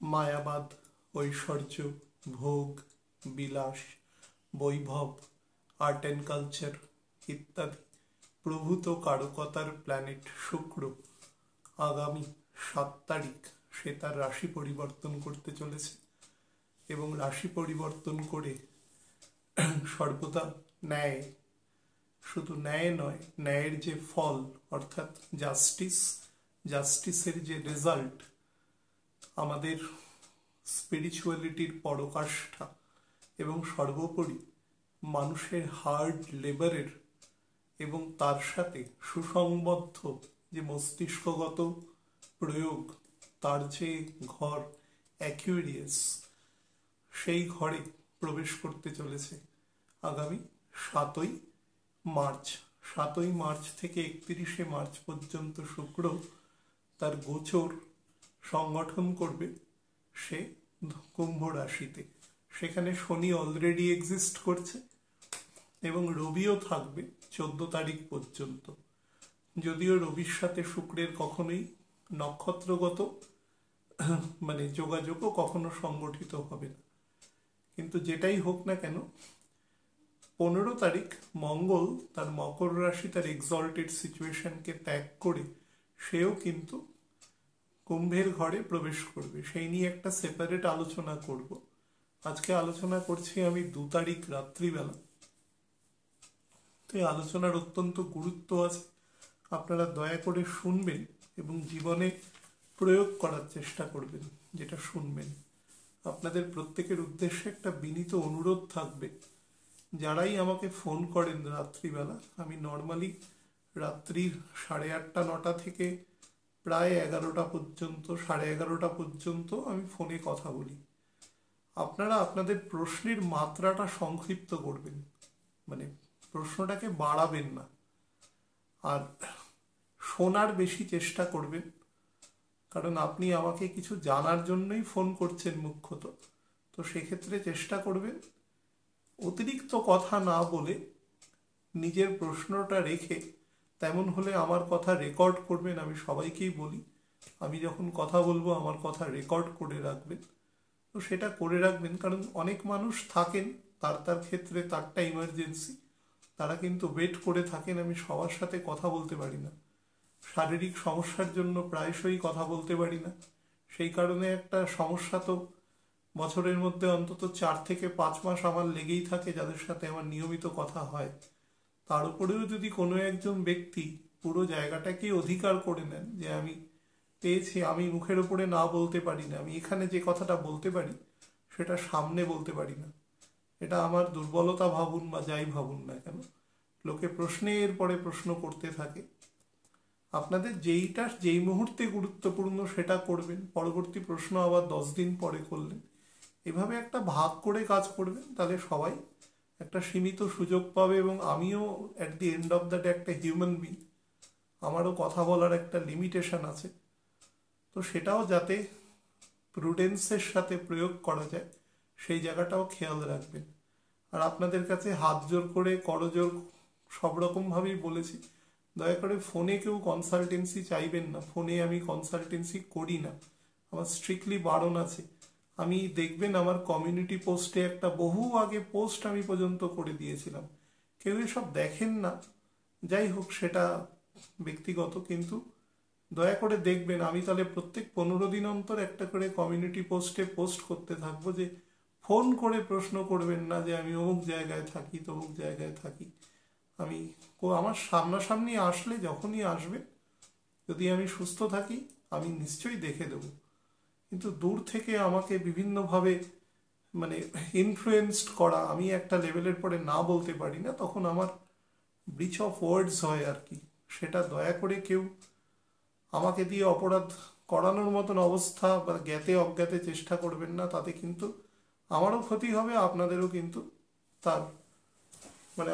মায়াবাদ, ঐশ্বর্য, ভোগ, বিলাস, বৈভব, art and culture ইত্যাদি প্রভূত কারকতার প্ল্যানেট শুক্র আগামী 7 তারিখ সে তার রাশি পরিবর্তন করতে চলেছে এবং রাশি পরিবর্তন করে সর্বদা ন্যায়, শুধু ন্যায় নয়, ন্যায়ের যে ফল অর্থাৎ জাস্টিসের যে রেজাল্ট, আমাদের স্পিরিচুয়ালিটির পরকাষ্ঠা এবং সর্বোপরি মানুষের হার্ড লেবারের এবং তার সাথে সুসংবদ্ধ যে মস্তিষ্কগত প্রয়োগ, তার যে ঘর অ্যাকুয়ারিয়াস, সেই ঘরে প্রবেশ করতে চলেছে আগামী 7ই মার্চ। 7ই মার্চ থেকে 31শে মার্চ পর্যন্ত শুক্র তার গোচর সংগঠন করবে সে কুম্ভ রাশিতে। সেখানে শনি অলরেডি এক্সিস্ট করছে এবং রবিও থাকবে 14 তারিখ পর্যন্ত। যদিও রবির সাথে শুক্রের কখনোই নক্ষত্রগত যোগাযোগও কখনো সংগঠিত হবে না, কিন্তু যেটাই হোক না কেন 15 তারিখ মঙ্গল তার মকর রাশি, তার এক্সল্টেড সিচুয়েশনকে ত্যাগ করে সেও কিন্তু কুম্ভের ঘরে প্রবেশ করবে। সেই নিয়ে একটা সেপারেট আলোচনা করব। আজকে আলোচনা করছি আমি 2 তারিখ রাত্রিবেলা। তো এই আলোচনার অত্যন্ত গুরুত্ব আছে, আপনারা দয়া করে শুনবেন এবং জীবনে প্রয়োগ করার চেষ্টা করবেন যেটা শুনবেন। আপনাদের প্রত্যেকের উদ্দেশ্যে একটা বিনীত অনুরোধ থাকবে, যারাই আমাকে ফোন করেন রাত্রিবেলা, আমি নর্মালি রাত্রির 8:30 9টা থেকে প্রায় 11টা পর্যন্ত, 11:30 পর্যন্ত আমি ফোনে কথা বলি। আপনারা আপনাদের প্রশ্নের মাত্রাটা সংক্ষিপ্ত করবেন, প্রশ্নটাকে বাড়াবেন না, আর শোনার বেশি চেষ্টা করবেন, কারণ আপনি আমাকে কিছু জানার জন্যই ফোন করছেন মুখ্যত। তো সেক্ষেত্রে চেষ্টা করবেন অতিরিক্ত কথা না বলে নিজের প্রশ্নটা রেখে, তেমন হলে আমার কথা রেকর্ড করবেন। আমি সবাইকেই বলি, আমি যখন কথা বলবো আমার কথা রেকর্ড করে রাখবেন। তো সেটা করে রাখবেন, কারণ অনেক মানুষ থাকেন তার ক্ষেত্রে তারটা ইমার্জেন্সি, তারা কিন্তু ওয়েট করে থাকেন। আমি সবার সাথে কথা বলতে পারি না, শারীরিক সমস্যার জন্য প্রায়শই কথা বলতে পারি না। সেই কারণে একটা সমস্যা তো বছরের মধ্যে অন্তত 4 থেকে 5 মাস আমার লেগেই থাকে যাদের সাথে আমার নিয়মিত কথা হয়। তার উপরেও যদি কোনো একজন ব্যক্তি পুরো জায়গাটাকে অধিকার করে নেন যে আমি পেয়েছি, আমি মুখের উপরে না বলতে পারি না, আমি এখানে যে কথাটা বলতে পারি সেটা সামনে বলতে পারি না, এটা আমার দুর্বলতা ভাবুন বা যাই ভাবুন না কেন, লোকে প্রশ্নের পরে প্রশ্ন করতে থাকে। আপনাদের যেই মুহূর্তে গুরুত্বপূর্ণ সেটা করবেন, পরবর্তী প্রশ্ন আবার 10 দিন পরে করলেন, এভাবে একটা ভাগ করে কাজ করবেন, তাহলে সবাই একটা সীমিত সুযোগ পাবে। এবং আমিও at the end of the day একটা হিউম্যান বিং, আমারও কথা বলার একটা লিমিটেশন আছে। তো সেটাও যাতে প্রুডেন্সের সাথে প্রয়োগ করা যায় সেই জায়গাটাও খেয়াল রাখবেন। আর আপনাদের কাছে হাত জোর করে, করজোর সব রকমভাবেই বলেছি, দয়া করে ফোনে কেউ কনসালটেন্সি চাইবেন না। ফোনে আমি কনসালটেন্সি করি না, আমার স্ট্রিক্টলি বারণ আছে। আমি দেখবেন আমার কমিউনিটি পোস্টে একটা বহু আগে পোস্ট আমি পর্যন্ত করে দিয়েছিলাম, কেউ এসব দেখেন না, যাই হোক সেটা ব্যক্তিগত, কিন্তু দয়া করে দেখবেন। আমি তাহলে প্রত্যেক 15 দিন অন্তর একটা করে কমিউনিটি পোস্টে পোস্ট করতে থাকবো যে ফোন করে প্রশ্ন করবেন না যে আমি অমুক জায়গায় থাকি তমুক জায়গায় থাকি। আমি আমার সামনাসামনি আসলে, যখনই আসবে, যদি আমি সুস্থ থাকি আমি নিশ্চয়ই দেখে দেব, কিন্তু দূর থেকে আমাকে বিভিন্নভাবে ইনফ্লুয়েন্সড করা, আমি একটা লেভেলের পরে না বলতে পারি না, তখন আমার ব্রিচ অফ ওয়ার্ডস হয় আর কি। সেটা দয়া করে কেউ আমাকে দিয়ে অপরাধ করানোর মতন অবস্থা বা জ্ঞাতে অজ্ঞাতে চেষ্টা করবেন না, তাতে কিন্তু আমারও ক্ষতি হবে, আপনাদেরও কিন্তু তার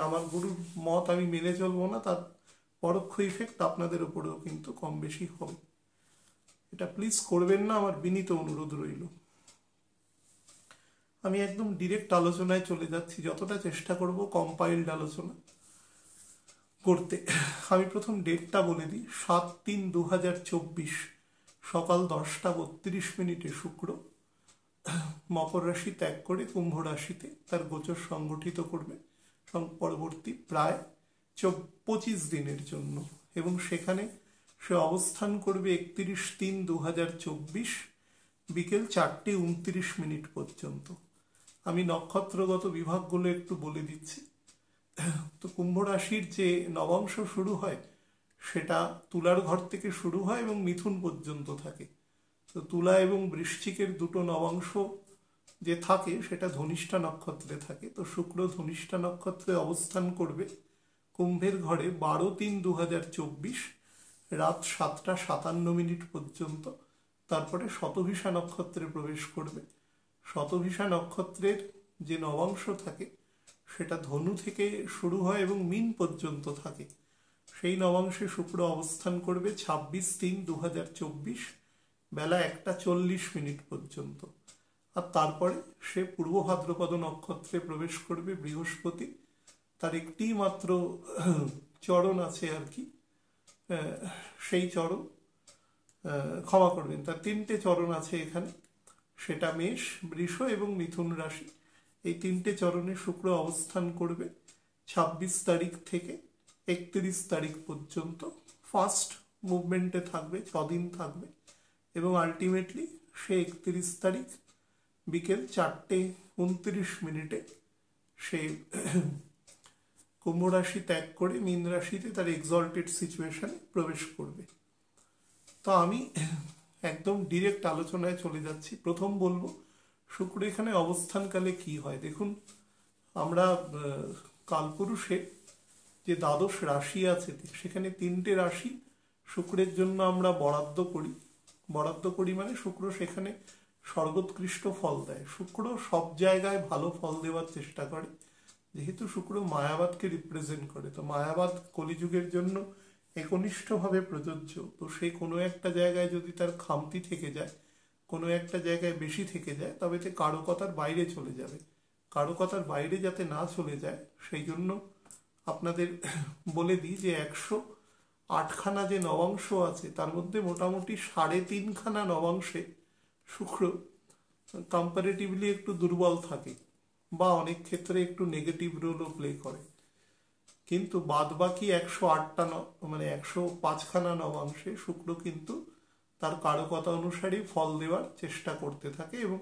আমার গুরুর মত আমি মেনে চলবো না, তার পরোক্ষ ইফেক্ট আপনাদের উপরেও কিন্তু কম বেশি হবে। এটা প্লিজ করবেন না, আমার বিনীত অনুরোধ রইল। আমি একদম ডিরেক্ট আলোচনায় চলে যাচ্ছি, যতটা চেষ্টা করব কম্পাইলড আলোচনা করতে। আমি প্রথম ডেটটা বলে দিই, 7/3/2024 সকাল 10টা 32 মিনিটে শুক্র মকর রাশি ত্যাগ করে কুম্ভ রাশিতে তার গোচর সংগঠিত করবে পরবর্তী প্রায় 25 দিনের জন্য, এবং সেখানে সে অবস্থান করবে 31/3/2024 বিকেল 4:29 পর্যন্ত। আমি নক্ষত্রগত বিভাগগুলো একটু বলে দিচ্ছি। তো কুম্ভ রাশির যে নবাংশ শুরু হয় সেটা তুলার ঘর থেকে শুরু হয় এবং মিথুন পর্যন্ত থাকে। তো তুলা এবং বৃশ্চিকের দুটো নবাংশ যে থাকে সেটা ধনিষ্ঠা নক্ষত্রে থাকে। তো শুক্র ধনিষ্ঠা নক্ষত্রে অবস্থান করবে কুম্ভের ঘরে 12/3/2024 রাত 7:57 পর্যন্ত। তারপরে শতভিষা নক্ষত্রে প্রবেশ করবে। শতভিষা নক্ষত্রের যে নবাংশ থাকে সেটা ধনু থেকে শুরু হয় এবং মীন পর্যন্ত থাকে। সেই নবাংশে শুক্র অবস্থান করবে 26/3/2024 বেলা 1:40 পর্যন্ত। আর তারপরে সে পূর্ব ভাদ্রপদ নক্ষত্রে প্রবেশ করবে বৃহস্পতি। তার একটি মাত্র চরণ আছে আর কি, সেই চরণ, ক্ষমা করবেন, তার 3টে চরণ আছে এখানে, সেটা মেষ, বৃষ এবং মিথুন রাশি। এই 3টে চরণে শুক্র অবস্থান করবে 26 তারিখ থেকে 31 তারিখ পর্যন্ত। ফার্স্ট মুভমেন্টে থাকবে, 6 দিন থাকবে, এবং আলটিমেটলি সে 31 তারিখ বিকেল 4:29 সে কুম্ভ রাশি ত্যাগ করে মীন রাশিতে তার এক্সল্টেড সিচুয়েশনে প্রবেশ করবে। তো আমি একদম ডিরেক্ট আলোচনায় চলে যাচ্ছি। প্রথম বলবো শুক্র এখানে অবস্থানকালে কি হয়। দেখুন, আমরা কালপুরুষে যে দ্বাদশ রাশি আছে সেখানে 3টে রাশি শুক্রের জন্য আমরা বরাদ্দ করি মানে শুক্র সেখানে সর্বোৎকৃষ্ট ফল দেয়। শুক্র সব জায়গায় ভালো ফল দেওয়ার চেষ্টা করে, যেহেতু শুক্র মায়াবাদকে রিপ্রেজেন্ট করে। তো মায়াবাদ কলিযুগের জন্য একনিষ্ঠভাবে প্রযোজ্য। তো সে কোনো একটা জায়গায় যদি তার খামতি থেকে যায়, কোনো একটা জায়গায় বেশি থেকে যায়, তবে তে কারকতার বাইরে চলে যাবে। কারকতার বাইরে যাতে না চলে যায় সেই জন্য আপনাদের বলে দিই যে 108খানা যে নবাংশ আছে তার মধ্যে মোটামুটি 3.5খানা নবাংশে শুক্র কম্পারেটিভলি একটু দুর্বল থাকে, বা অনেক ক্ষেত্রে একটু নেগেটিভ রোলও প্লে করে। কিন্তু বাদ বাকি 108টা মানে 105খানা নবাংশে শুক্র কিন্তু তার কারকতা অনুসারে ফল দেওয়ার চেষ্টা করতে থাকে এবং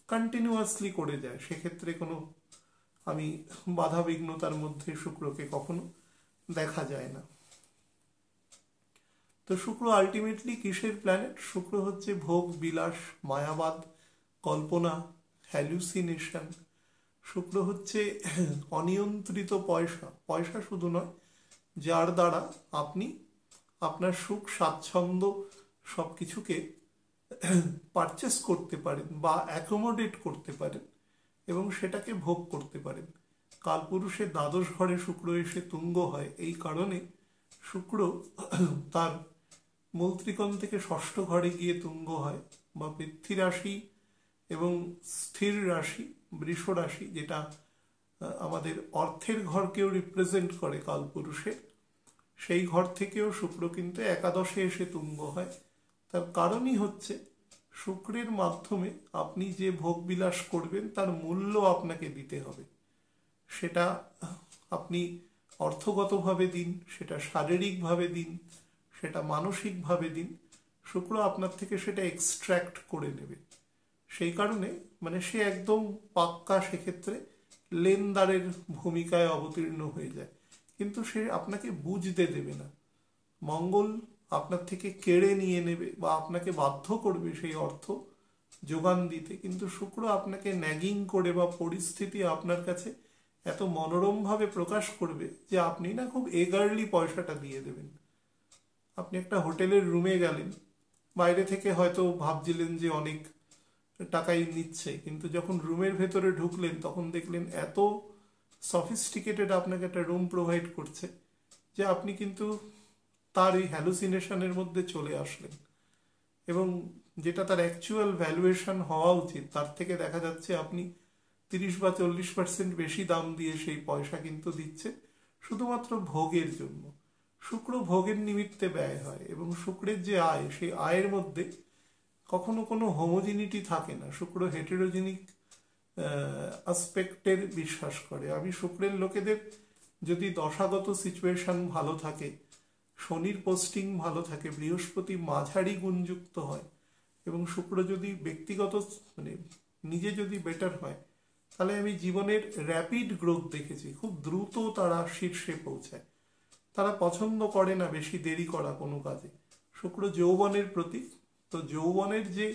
কন্টিনিউয়াসলি করে যায়। সেক্ষেত্রে কোনো আমি বাধা বিঘ্নতার মধ্যে শুক্রকে কখনো দেখা যায় না। তো শুক্র আলটিমেটলি কিসের প্ল্যানেট? শুক্র হচ্ছে ভোগ বিলাস, মায়াবাদ, কল্পনা, হ্যালুসিনেশন। শুক্র হচ্ছে অনিয়ন্ত্রিত পয়সা শুধু নয়, যার দ্বারা আপনি আপনার সুখ স্বাচ্ছন্দ্য সবকিছুকে পারচেস করতে পারেন বা অ্যাকোমোডেট করতে পারেন এবং সেটাকে ভোগ করতে পারেন। কালপুরুষের দ্বাদশ ঘরে শুক্র এসে তুঙ্গ হয়, এই কারণে শুক্র তার মূল ত্রিকোণ থেকে ষষ্ঠ ঘরে গিয়ে তুঙ্গ হয়, বা পৃথ্বী রাশি এবং স্থির রাশি বৃষ রাশি, যেটা আমাদের অর্থের ঘরকেও রিপ্রেজেন্ট করে কালপুরুষে, সেই ঘর থেকেও শুক্র কিন্তু একাদশে এসে তুঙ্গ হয়। তার কারণই হচ্ছে শুক্রের মাধ্যমে আপনি যে ভোগবিলাস করবেন তার মূল্য আপনাকে দিতে হবে। সেটা আপনি অর্থগতভাবে দিন, সেটা শারীরিকভাবে দিন, সেটা মানসিকভাবে দিন, শুক্র আপনার থেকে সেটা এক্সট্র্যাক্ট করে নেবে। সেই কারণে মানে সে একদম পাক্কা সেক্ষেত্রে লেনদারের ভূমিকায় অবতীর্ণ হয়ে যায়, কিন্তু সে আপনাকে বুঝতে দেবে না। মঙ্গল আপনার থেকে কেড়ে নিয়ে নেবে বা আপনাকে বাধ্য করবে সেই অর্থ যোগান দিতে, কিন্তু শুক্র আপনাকে ন্যাগিং করে বা পরিস্থিতি আপনার কাছে এত মনোরমভাবে প্রকাশ করবে যে আপনি না খুব এগারলি পয়সাটা দিয়ে দেবেন। আপনি একটা হোটেলের রুমে গেলেন, বাইরে থেকে হয়তো ভাবছিলেন যে অনেক টাকাই নিচ্ছে, কিন্তু যখন রুমের ভেতরে ঢুকলেন তখন দেখলেন এত সফিস্টিকেটেড আপনাকে একটা রুম প্রোভাইড করছে যে আপনি কিন্তু তার এই হ্যালুসিনেশনের মধ্যে চলে আসলেন, এবং যেটা তার অ্যাকচুয়াল ভ্যালুয়েশন হওয়া উচিত তার থেকে দেখা যাচ্ছে আপনি 30 বা 40% বেশি দাম দিয়ে সেই পয়সা কিন্তু দিচ্ছে শুধুমাত্র ভোগের জন্য। শুক্র ভোগের নিমিত্তে ব্যয় হয়, এবং শুক্রের যে আয়, সেই আয়ের মধ্যে কখনো কোনো হোমোজিনিটি থাকে না, শুক্র হেটেরোজেনিক আসপেক্টের বিশ্বাস করে। আমি শুক্রের লোকেদের যদি দশাগত সিচুয়েশন ভালো থাকে, শনির পোস্টিং ভালো থাকে, বৃহস্পতি মাঝারি গুণযুক্ত হয় এবং শুক্র যদি ব্যক্তিগত মানে নিজে যদি বেটার হয়, তাহলে আমি জীবনের র্যাপিড গ্রোথ দেখেছি। খুব দ্রুত তারা শীর্ষে পৌঁছায়। তারা পছন্দ করে না বেশি দেরি করা কোনো কাজে। শুক্র যৌবনের প্রতীক, তো যৌবনের যে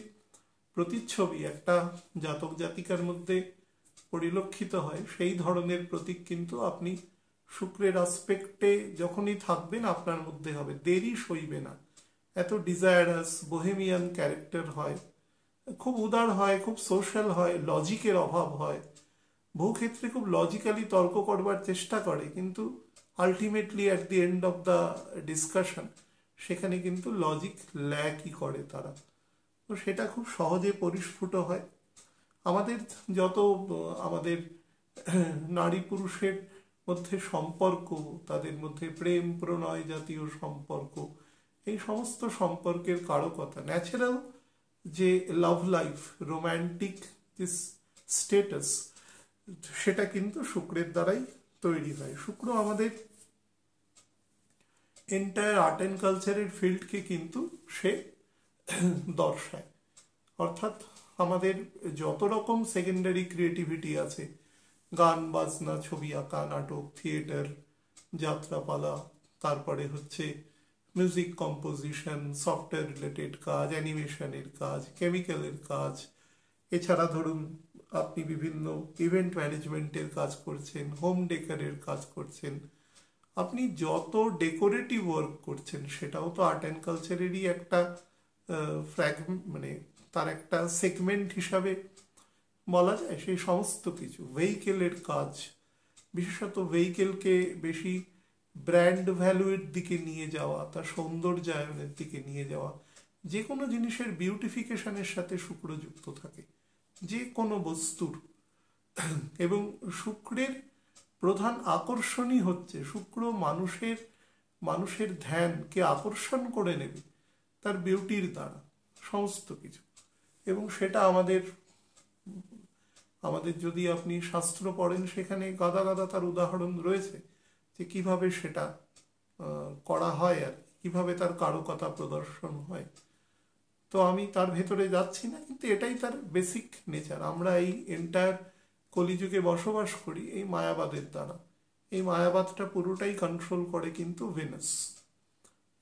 প্রতিচ্ছবি একটা জাতক জাতিকার মধ্যে পরিলক্ষিত হয়, সেই ধরনের প্রতীক কিন্তু আপনি শুক্রের আসপেক্টে যখনই থাকবেন আপনার মধ্যে হবে। দেরি সইবে না, এত ডিজায়ারাস বোহেমিয়ান ক্যারেক্টার হয়, খুব উদার হয়, খুব সোশ্যাল হয়, লজিকের অভাব হয়, বহু ক্ষেত্রে খুব লজিক্যালি তর্ক করবার চেষ্টা করে, কিন্তু ultimately at the end of the discussion সেখানে কিন্তু লজিক ল্যাকই করে তারা। তো সেটা খুব সহজে পরিস্ফুট হয়। আমাদের যত আমাদের নারী পুরুষের মধ্যে সম্পর্ক, তাদের মধ্যে প্রেম প্রণয় জাতীয় সম্পর্ক, এই সমস্ত সম্পর্কের কারকতা, ন্যাচারাল যে লাভ লাইফ, রোম্যান্টিক যে স্টেটাস, সেটা কিন্তু শুক্রের দ্বারাই তৈরি হয়। শুক্র আমাদের এন্টায়ার আর্ট অ্যান্ড কালচারের ফিল্ডকে কিন্তু সে দর্শায়। অর্থাৎ আমাদের যত রকম সেকেন্ডারি ক্রিয়েটিভিটি আছে, গান বাজনা, ছবি আঁকা, নাটক, থিয়েটার, যাত্রাপালা, তারপরে হচ্ছে মিউজিক কম্পোজিশন, সফটওয়্যার রিলেটেড কাজ, অ্যানিমেশনের কাজ, কেমিক্যালের কাজ, এছাড়া ধরুন আপনি বিভিন্ন ইভেন্ট ম্যানেজমেন্টের কাজ করছেন, হোম ডেকারের কাজ করছেন, আপনি যত ডেকোরেটিভ ওয়ার্ক করছেন সেটাও তো আর্ট অ্যান্ড কালচারেরই একটা মানে তার একটা সেগমেন্ট হিসাবে বলা যায়। সেই সমস্ত কিছু, ভেহিকেলের কাজ, বিশেষত ভেহিকেলকে বেশি ব্র্যান্ড ভ্যালুয়ের দিকে নিয়ে যাওয়া, তার সৌন্দর্যায়নের দিকে নিয়ে যাওয়া, যে কোনো জিনিসের বিউটিফিকেশনের সাথে শুক্র যুক্ত থাকে, যে কোনো বস্তুর। এবং শুক্রের প্রধান আকর্ষণই হচ্ছে, শুক্র মানুষের ধ্যানকে আকর্ষণ করে নেবে তার বিউটির দ্বারা, সমস্ত কিছু। এবং সেটা আমাদের যদি আপনি শাস্ত্র পড়েন, সেখানে গাদা গাদা তার উদাহরণ রয়েছে যে কিভাবে সেটা করা হয় আর কিভাবে তার কারকতা প্রদর্শন হয়। তো আমি তার ভেতরে যাচ্ছি না, কিন্তু এটাই তার বেসিক নেচার। আমরা এই এন্টায়ার কলিযুগে বসবাস করি এই মায়াবাদের দ্বারা। এই মায়াবাদটা পুরোটাই কন্ট্রোল করে কিন্তু ভেনাস,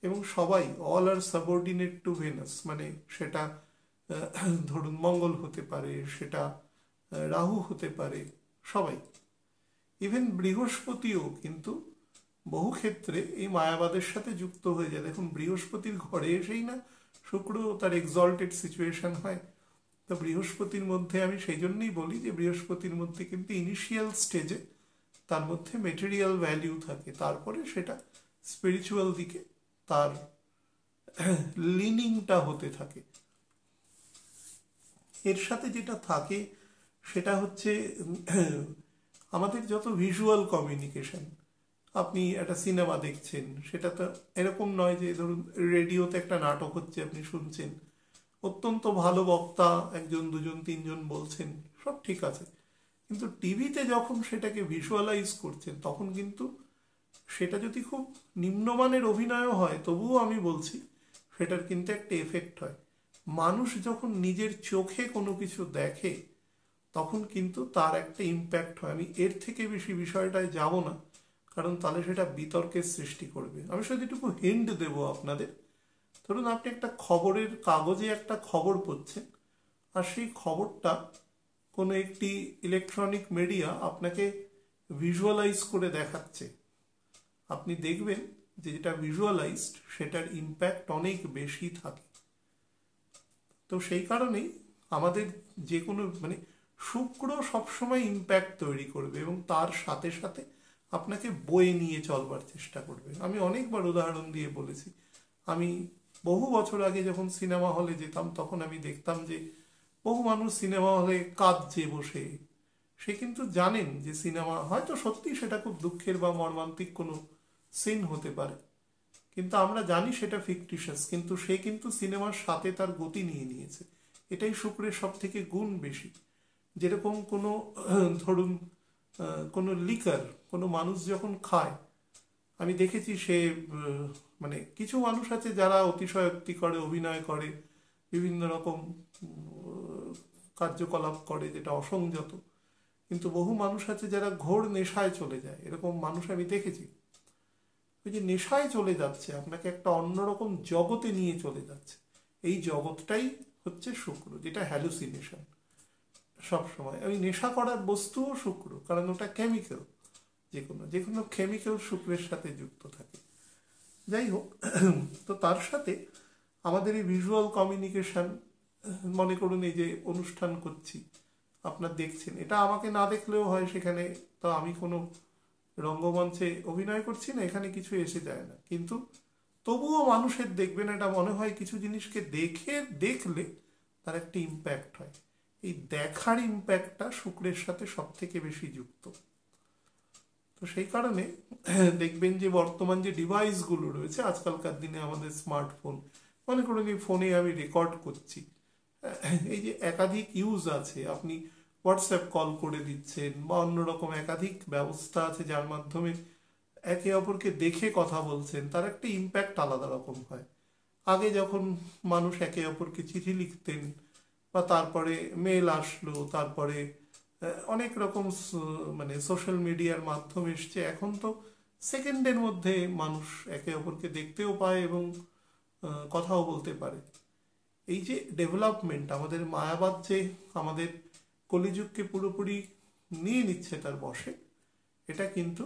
এবং সবাই all are subordinate to Venus. মানে সেটা ধরুন মঙ্গল হতে পারে, সেটা রাহু হতে পারে, সবাই, ইভেন বৃহস্পতিও কিন্তু বহু ক্ষেত্রে এই মায়াবাদের সাথে যুক্ত হয়ে যায়। দেখুন বৃহস্পতির ঘরে এসেই না শুক্র তার এক্সল্টেড সিচুয়েশন হয়। তো বৃহস্পতির মধ্যে আমি সেই জন্যই বলি যে বৃহস্পতির মধ্যে কিন্তু ইনিশিয়াল স্টেজে তার মধ্যে মেটেরিয়াল ভ্যালিউ থাকে, তারপরে সেটা স্পিরিচুয়াল দিকে তার লিনিংটা হতে থাকে। এর সাথে যেটা থাকে সেটা হচ্ছে আমাদের যত ভিজুয়াল কমিউনিকেশন। আপনি একটা সিনেমা দেখছেন, সেটা তো এরকম নয় যে ধরুন রেডিওতে একটা নাটক হচ্ছে আপনি শুনছেন, অত্যন্ত ভালো বক্তা, একজন দুজন তিনজন বলছেন, সব ঠিক আছে, কিন্তু টিভিতে যখন সেটাকে ভিজুয়ালাইজ করছেন তখন কিন্তু সেটা যদি খুব নিম্নমানের অভিনয়ও হয় তবুও আমি বলছি সেটার কিন্তু একটা এফেক্ট হয়। মানুষ যখন নিজের চোখে কোনো কিছু দেখে তখন কিন্তু তার একটা ইম্প্যাক্ট হয়। আমি এর থেকে বেশি বিষয়টায় যাব না, কারণ তাহলে সেটা বিতর্কের সৃষ্টি করবে। আমি শুধু এটুকু হিন্ট দেব আপনাদের। ধরুন আপনি একটা খবরের কাগজে একটা খবর পড়ছেন, আর সেই খবরটা কোনো একটি ইলেকট্রনিক মিডিয়া আপনাকে ভিজুয়ালাইজ করে দেখাচ্ছে। আপনি দেখবেন যে যেটা ভিজুয়ালাইজড সেটার ইম্প্যাক্ট অনেক বেশি থাকে। তো সেই কারণেই আমাদের যে কোনো মানে শুক্র সবসময় ইম্প্যাক্ট তৈরি করবে এবং তার সাথে সাথে আপনাকে বয়ে নিয়ে চলবার চেষ্টা করবে। আমি অনেকবার উদাহরণ দিয়ে বলেছি, আমি বহু বছর আগে যখন সিনেমা হলে যেতাম তখন আমি দেখতাম যে বহু মানুষ সিনেমা হলে কাঁদছে বসে। সে কিন্তু জানেন যে সিনেমা হয়তো সত্যি সেটা খুব দুঃখের বা মর্মান্তিক কোনো সিন হতে পারে, কিন্তু আমরা জানি সেটা ফিকটিশাস, কিন্তু সে কিন্তু সিনেমার সাথে তার গতি নিয়ে নিয়েছে। এটাই শুক্রের সব থেকে গুণ বেশি। যেরকম কোনো ধরুন কোনো লিকার কোনো মানুষ যখন খায়, আমি দেখেছি সে মানে কিছু মানুষ আছে যারা অতিশয়োক্তি করে, অভিনয় করে, বিভিন্ন রকম কার্যকলাপ করে যেটা অসংযত, কিন্তু বহু মানুষ আছে যারা ঘোর নেশায় চলে যায়। এরকম মানুষ আমি দেখেছি। ওই যে নেশায় চলে যাচ্ছে, আপনাকে একটা অন্যরকম জগতে নিয়ে চলে যাচ্ছে, এই জগৎটাই হচ্ছে শুক্র, যেটা হ্যালুসিনেশন। সবসময় ওই নেশা করার বস্তুও শুক্র, কারণ ওটা কেমিক্যাল, যে কোনো কেমিক্যাল শুক্রের সাথে যুক্ত থাকে। যাই হোক, তো তার সাথে আমাদের এই ভিজুয়াল কমিউনিকেশন, মনে করুন এই যে অনুষ্ঠান করছি, আপনার দেখছেন, এটা আমাকে না দেখলেও হয়, সেখানে তো আমি কোনো রঙ্গমঞ্চে অভিনয় করছি না, এখানে কিছু এসে যায় না, কিন্তু তবুও মানুষের দেখবেন এটা মনে হয় কিছু জিনিসকে দেখলে তার একটা ইম্প্যাক্ট হয়। এই দেখার ইম্প্যাক্টটা শুক্রের সাথে সব থেকে বেশি যুক্ত। তো সেই কারণে দেখবেন যে বর্তমান যে ডিভাইসগুলো রয়েছে আজকালকার দিনে, আমাদের স্মার্টফোন, মনে করুন এই ফোনে আমি রেকর্ড করছি, এই যে একাধিক ইউজ আছে, আপনি হোয়াটসঅ্যাপ কল করে দিচ্ছেন বা অন্যরকম একাধিক ব্যবস্থা আছে যার মাধ্যমে একে অপরকে দেখে কথা বলছেন, তার একটা ইম্প্যাক্ট আলাদা রকম হয়। আগে যখন মানুষ একে অপরকে চিঠি লিখতেন, বা তারপরে মেল আসলো, তারপরে অনেক রকম মানে সোশ্যাল মিডিয়ার মাধ্যম এসছে, এখন তো সেকেন্ডের মধ্যে মানুষ একে অপরকে দেখতেও পায় এবং কথাও বলতে পারে। এই যে ডেভেলপমেন্ট, আমাদের মায়াবাদ যে আমাদের কলিযুগকে পুরোপুরি নিয়ে নিচ্ছে তার বশে, এটা কিন্তু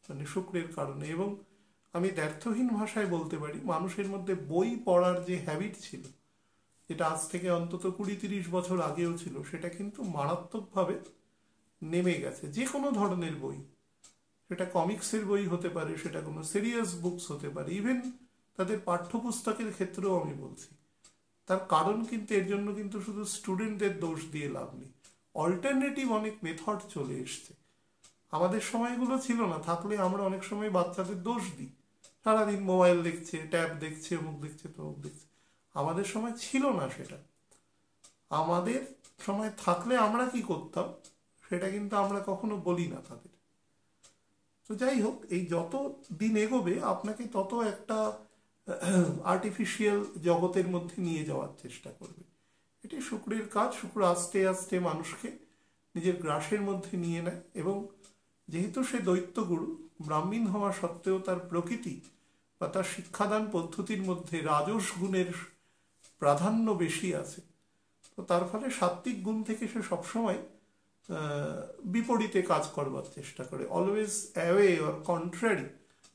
মানে শুক্রের কারণে। এবং আমি দ্ব্যর্থহীন ভাষায় বলতে পারি, মানুষের মধ্যে বই পড়ার যে হ্যাবিট ছিল, যেটা আজ থেকে অন্তত 20-30 বছর আগেও ছিল, সেটা কিন্তু মারাত্মকভাবে নেমে গেছে। যে কোনো ধরনের বই, সেটা কমিক্সের বই হতে পারে, সেটা কোনো সিরিয়াস বুকস হতে পারে, ইভেন তাদের পাঠ্যপুস্তকের ক্ষেত্রেও আমি বলছি। তার কারণ কিন্তু এর জন্য কিন্তু শুধু স্টুডেন্টদের দোষ দিয়ে লাভ নেই, অল্টারনেটিভ অনেক মেথড চলে এসছে। আমাদের সময়গুলো ছিল না, থাকলে আমরা অনেক সময় বাচ্চাদের দোষ দিই, সারাদিন মোবাইল দেখছে, ট্যাব দেখছে, অমুক দেখছে, তমুক দেখছে। আমাদের সময় ছিল না সেটা। আমাদের সময় থাকলে আমরা কি করতাম সেটা কিন্তু আমরা কখনো বলি না তাদের। তো যাই হোক, এই যত দিন এগোবে আপনাকে তত একটা আর্টিফিশিয়াল জগতের মধ্যে নিয়ে যাওয়ার চেষ্টা করবে। এটি শুক্রের কাজ। শুক্র আস্তে আস্তে মানুষকে নিজের গ্রাসের মধ্যে নিয়ে নেয়, এবং যেহেতু সে দৈত্যগুরু, ব্রাহ্মণ হওয়া সত্ত্বেও তার প্রকৃতি বা তার শিক্ষাদান পদ্ধতির মধ্যে রাজস গুণের প্রাধান্য বেশি আছে। তো তার ফলে সাত্ত্বিক গুণ থেকে সে সবসময় বিপরীতে কাজ করবার চেষ্টা করে, always away or contrary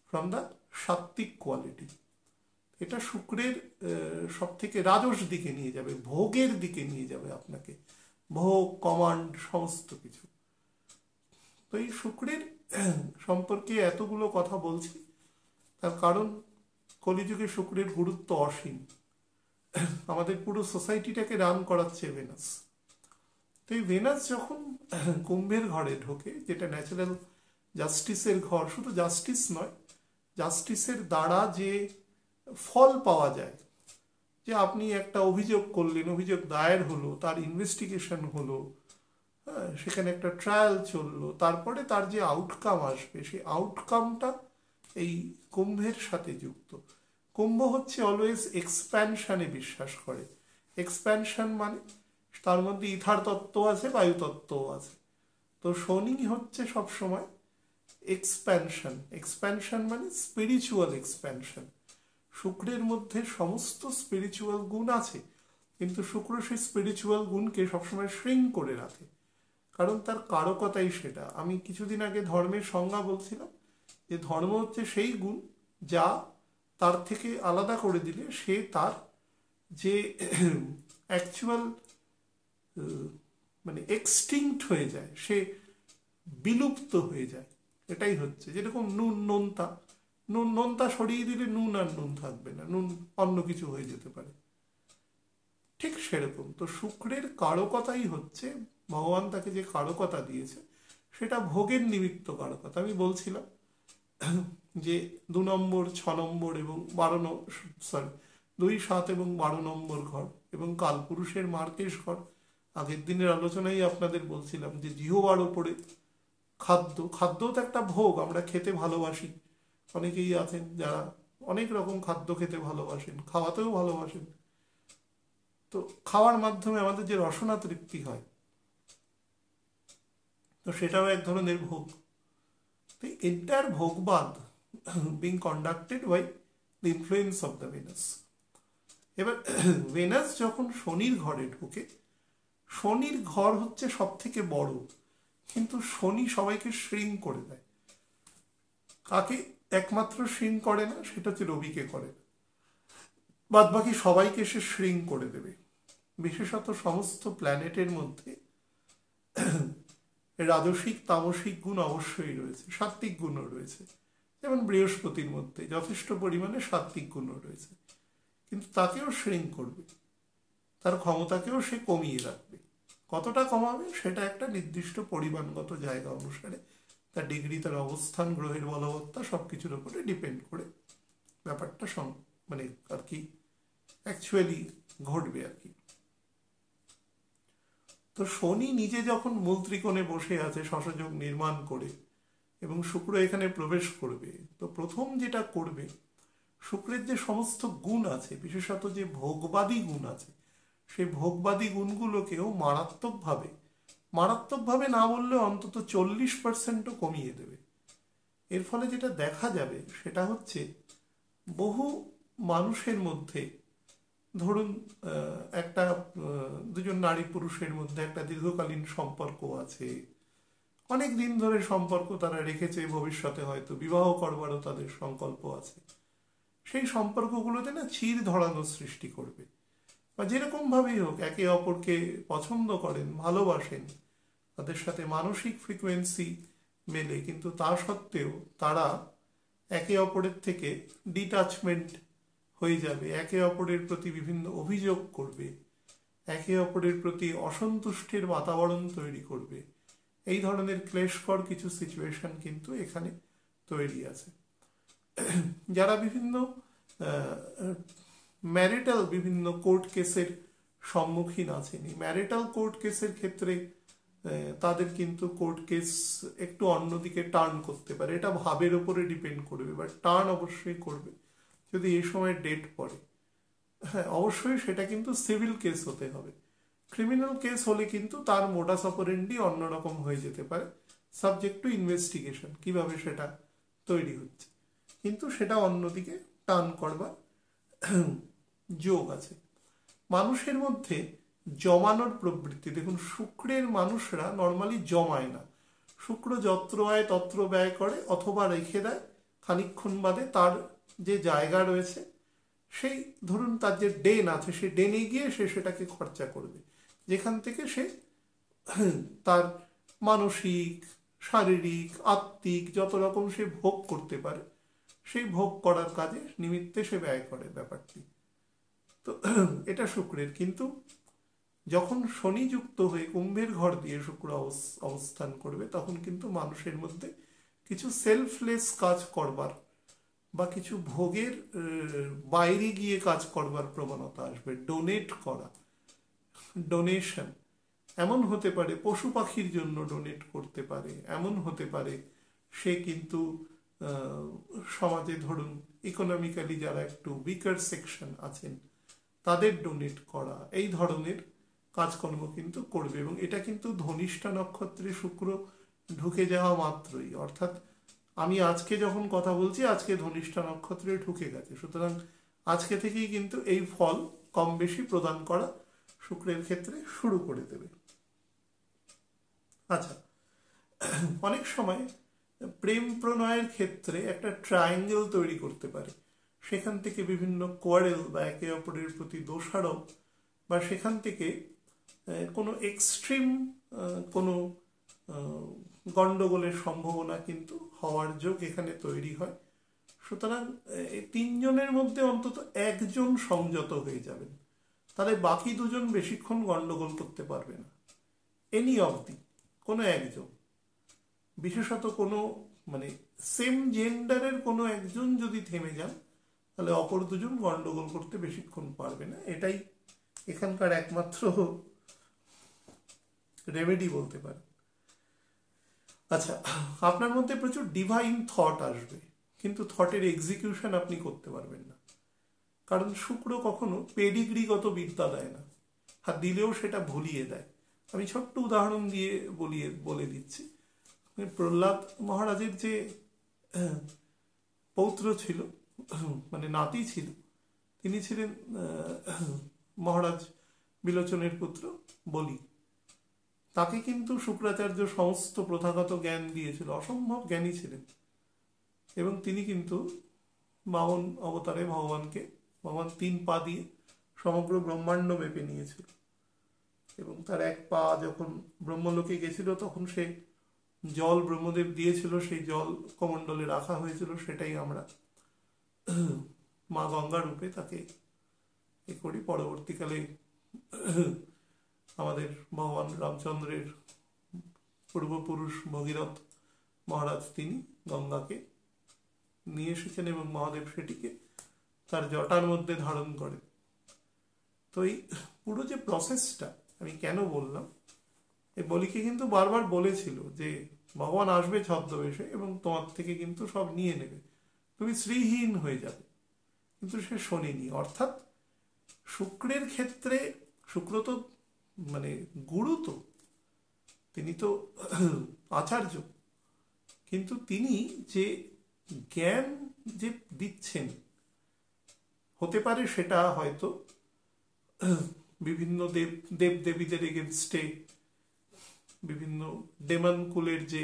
from the sattvik quality. এটা শুক্রের সব থেকে রাজস দিকে নিয়ে যাবে, ভোগের দিকে নিয়ে যাবে আপনাকে, ভোগ, কমান্ড, সমস্ত কিছু। তো এই শুক্রের সম্পর্কে এতগুলো কথা বলছি, তার কারণ কলিযুগে শুক্রের গুরুত্ব অসীম। আমাদের পুরো সোসাইটিটাকে রান করাচ্ছে ভেনাস। তো এই ভেনাস যখন কুম্ভের ঘরে ঢোকে, যেটা ন্যাচারাল জাস্টিসের ঘর, শুধু জাস্টিস নয়, জাস্টিসের দ্বারা যে ফল পাওয়া যায়, যে আপনি একটা অভিযোগ করলেন, অভিযোগ দায়ের হলো, তার ইনভেস্টিগেশন হলো, হ্যাঁ, সেখানে একটা ট্রায়াল চললো, তারপরে তার যে আউটকাম আসবে, সেই আউটকামটা এই কুম্ভের সাথে যুক্ত। কুম্ভ হচ্ছে অলওয়েজ এক্সপ্যানশনে বিশ্বাস করে। এক্সপ্যানশন মানে তার মধ্যে ইথার তত্ত্ব আছে, বায়ু তত্ত্বও আছে। তো শনি হচ্ছে সবসময় এক্সপ্যানশন। এক্সপ্যানশন মানে স্পিরিচুয়াল এক্সপ্যানশন। শুক্রের মধ্যে সমস্ত স্পিরিচুয়াল গুণ আছে, কিন্তু শুক্র সেই স্পিরিচুয়াল গুণকে সবসময় শ্রিঙ্ক করে রাখে, কারণ তার কারকতাই সেটা। আমি কিছুদিন আগে ধর্মের সংজ্ঞা বলছিলাম, যে ধর্ম হচ্ছে সেই গুণ যা তার থেকে আলাদা করে দিলে সে তার যে অ্যাকচুয়াল মানে এক্সটিংক্ট হয়ে যায়, সে বিলুপ্ত হয়ে যায়। এটাই হচ্ছে, যেরকম নুন নোনতা, নুন নোনতা সরিয়ে দিলে নুন আর নুন থাকবে না, নুন অন্য কিছু হয়ে যেতে পারে, ঠিক সেরকম। তো শুক্রের কারকতাই হচ্ছে, ভগবান তাকে যে কারকতা দিয়েছে সেটা ভোগের নিমিত্ত কারকতা। আমি বলছিলাম যে 2 নম্বর, 6 নম্বর এবং 2, 7 এবং 12 নম্বর ঘর এবং কালপুরুষের মার্কেশ ঘর। আগের দিনের আলোচনায় আপনাদের বলছিলাম যে জিহ্বার ওপরে খাদ্যও তো একটা ভোগ, আমরা খেতে ভালোবাসি। অনেকেই আছেন যারা অনেক রকম খাদ্য খেতে ভালোবাসেন, খাওয়াতেও ভালোবাসেন। তো খাওয়ার মাধ্যমে আমাদের যে রসনা তৃপ্তি হয়, তো সেটাও এক ধরনের ভোগ। তো এন্টায়ার ভোগবাদ being conducted by the influence of the Venus. এবার ভেনাস যখন শনির ঘরে ঢোকে, শনির ঘর হচ্ছে সব থেকে বড়, কিন্তু শনি সবাইকে শ্রিঙ্ক করে দেয়। কাকে একমাত্র শ্রিঙ্ক করে না, সেটা হচ্ছে রবিকে করে। বাদ বাকি সবাইকে সে শ্রিঙ্ক করে দেবে। বিশেষত সমস্ত প্ল্যানেটের মধ্যে রাজসিক তামসিক গুণ অবশ্যই রয়েছে, সাত্ত্বিক গুণও রয়েছে। যেমন বৃহস্পতির মধ্যে যথেষ্ট পরিমাণে সাত্ত্বিক গুণও রয়েছে, কিন্তু তাকেও শ্রিঙ্ক করবে, তার ক্ষমতাকেও সে কমিয়ে রাখবে। কতটা কমাবে সেটা একটা নির্দিষ্ট পরিমাণগত জায়গা অনুসারে, তার ডিগ্রি, তার অবস্থান, গ্রহের বলবত্তা সবকিছুর উপরে ডিপেন্ড করে ব্যাপারটা মানে আর কি অ্যাকচুয়ালি ঘটবে আর কি। তো শনি নিজে যখন মূল ত্রিকোণে বসে আছে শশযোগ নির্মাণ করে এবং শুক্র এখানে প্রবেশ করবে, তো প্রথম যেটা করবে, শুক্রের যে সমস্ত গুণ আছে, বিশেষত যে ভোগবাদী গুণ আছে, সেই ভোগবাদী গুণগুলোকেও মারাত্মকভাবে না বললেও অন্তত 40% কমিয়ে দেবে। এর ফলে যেটা দেখা যাবে সেটা হচ্ছে বহু মানুষের মধ্যে, ধরুন একটা দুজন নারী পুরুষের মধ্যে একটা দীর্ঘকালীন সম্পর্ক আছে, অনেক দিন ধরে সম্পর্ক তারা রেখেছে, ভবিষ্যতে হয়তো বিবাহ করবারও তাদের সংকল্প আছে, সেই সম্পর্কগুলোতে না চির ধরানো সৃষ্টি করবে। বা যেরকম ভাবেই হোক একে অপরকে পছন্দ করেন, ভালোবাসেন, তাদের সাথে মানসিক ফ্রিকোয়েন্সি মেলে, কিন্তু তা সত্ত্বেও তারা একে অপরের থেকে ডিটাচমেন্ট হয়ে যাবে, একে অপরের প্রতি বিভিন্ন অভিযোগ করবে, একে অপরের প্রতি অসন্তুষ্টির বাতাবরণ তৈরি করবে। এই ধরনের ক্লেশকর কিছু সিচুয়েশন কিন্তু এখানে তৈরি আছে। যারা বিভিন্ন ম্যারিটাল বিভিন্ন কোর্ট কেসের সম্মুখীন আছেন, এই ম্যারিটাল কোর্ট কেসের ক্ষেত্রে তাদের কিন্তু কোর্ট কেস একটু অন্যদিকে টার্ন করতে পারে। এটা ভাবের উপরে ডিপেন্ড করবে, বাট টার্ন অবশ্যই করবে যদি এই সময় ডেট পড়ে। হ্যাঁ, অবশ্যই সেটা কিন্তু সিভিল কেস হতে হবে। ক্রিমিনাল কেস হলে কিন্তু তার মোডাস অপারেন্ডি অন্যরকম হয়ে যেতে পারে, সাবজেক্ট টু ইনভেস্টিগেশন, কিভাবে সেটা তৈরি হচ্ছে, কিন্তু সেটা অন্যদিকে টার্ন করবার যোগ আছে। মানুষের মধ্যে জমানোর প্রবৃত্তি, দেখুন শুক্রের মানুষরা নর্মালি জমায় না, শুক্র যত্র আয় তত্র ব্যয় করে অথবা রেখে দেয়, খানিকক্ষণ বাদে তার যে জায়গা রয়েছে, সেই ধরুন তার যে ডেন আছে, সেই ডেনে গিয়ে সে সেটাকে খরচা করবে, যেখান থেকে সে তার মানসিক, শারীরিক, আত্মিক যত রকম সে ভোগ করতে পারে, সেই ভোগ করার কাজে নিমিত্তে সে ব্যয় করে ব্যাপারটি। তো এটা শুক্রের। কিন্তু যখন শনি যুক্ত হয়ে কুম্ভের ঘর দিয়ে শুক্র অবস্থান করবে, তখন কিন্তু মানুষের মধ্যে কিছু সেলফলেস কাজ করবার বা কিছু ভোগের বাইরে গিয়ে কাজ করবার প্রবণতা আসবে। ডোনেট করা, ডোনেশন, এমন হতে পারে পশু পাখির জন্য ডোনেট করতে পারে, এমন হতে পারে সে কিন্তু সমাজে ধরুন ইকোনমিক্যালি যারা একটু উইকার সেকশন আছেন তাদের ডোনেট করা, এই ধরনের কাজকর্ম কিন্তু করবে। এবং এটা কিন্তু ধনিষ্ঠা নক্ষত্রে শুক্র ঢুকে যাওয়া মাত্রই, অর্থাৎ আমি আজকে যখন কথা বলছি আজকে ধনিষ্ঠা নক্ষত্রে ঢুকে গেছে, সুতরাং আজকে থেকেই কিন্তু এই ফল কম বেশি প্রদান করা শুক্রের ক্ষেত্রে শুরু করে দেবে। আচ্ছা, অনেক সময় প্রেম প্রণয়ের ক্ষেত্রে একটা ট্রায়াঙ্গেল তৈরি করতে পারে, সেখান থেকে বিভিন্ন কোয়ারেল বা একে অপরের প্রতি দোষারোপ, বা সেখান থেকে কোনো এক্সট্রিম কোনো গণ্ডগোলের সম্ভাবনা কিন্তু হওয়ার যোগ এখানে তৈরি হয়। সুতরাং এই তিনজনের মধ্যে অন্তত একজন সংযত হয়ে যাবেন, তাহলে বাকি দুজন বেশিক্ষণ গণ্ডগোল করতে পারবে না। এনি অবধি কোনো একজন, বিশেষত কোনো মানে সেম জেন্ডারের কোনো একজন যদি থেমে যান তাহলে অপর দুজন গন্ডগোল করতে বেশিক্ষণ পারবে না। এটাই এখানকার একমাত্র রেমেডি বলতে পারে। আচ্ছা, আপনার মধ্যে প্রচুর ডিভাইন থট আসবে, কিন্তু থটের এক্সিকিউশন আপনি করতে পারবেন না, কারণ শুক্র কখনো পেডিগ্রিগত বিদ্যা দেয় না, আর দিলেও সেটা ভুলিয়ে দেয়। আমি ছোট্ট উদাহরণ দিয়ে বলে দিচ্ছি। প্রহ্লাদ মহারাজের যে পৌত্র ছিল, মানে নাতি ছিল, তিনি ছিলেন মহারাজ বিলোচনের পুত্র বলি। তাকে কিন্তু শুক্রাচার্য সমস্ত প্রথাগত জ্ঞান দিয়েছিল, অসম্ভব জ্ঞানী ছিলেন, এবং তিনি কিন্তু বামন অবতারে ভগবান 3 পা দিয়ে সমগ্র ব্রহ্মাণ্ড মেপে নিয়েছিল, এবং তার 1 পা যখন ব্রহ্মলোকে গেছিল তখন সে জল ব্রহ্মদেব দিয়েছিল, সেই জল কমণ্ডলে রাখা হয়েছিল, সেটাই আমরা মা গঙ্গা রূপে তাকে এ করি। পরবর্তীকালে আমাদের ভগবান রামচন্দ্রের পূর্বপুরুষ ভগীরথ মহারাজ তিনি গঙ্গাকে নিয়ে এসেছেন এবং মহাদেব সেটিকে তার জটার মধ্যে ধারণ করেন। তো এই পুরো যে প্রসেসটা আমি কেন বললাম, এই বলিকে কিন্তু বারবার বলেছিল যে ভগবান আসবে ছদ্মবেশে এবং তোমার থেকে কিন্তু সব নিয়ে নেবে, তুমি শ্রীহীন হয়ে যাবে, কিন্তু সে শোনেনি। অর্থাৎ শুক্রের ক্ষেত্রে শুক্র তো মানে গুরু, তো তিনি তো আচার্য, কিন্তু তিনি যে জ্ঞান যে দিচ্ছেন হতে পারে সেটা হয়তো বিভিন্ন দেব দেবীদের এগেনস্টে, বিভিন্ন ডেমন কুলের যে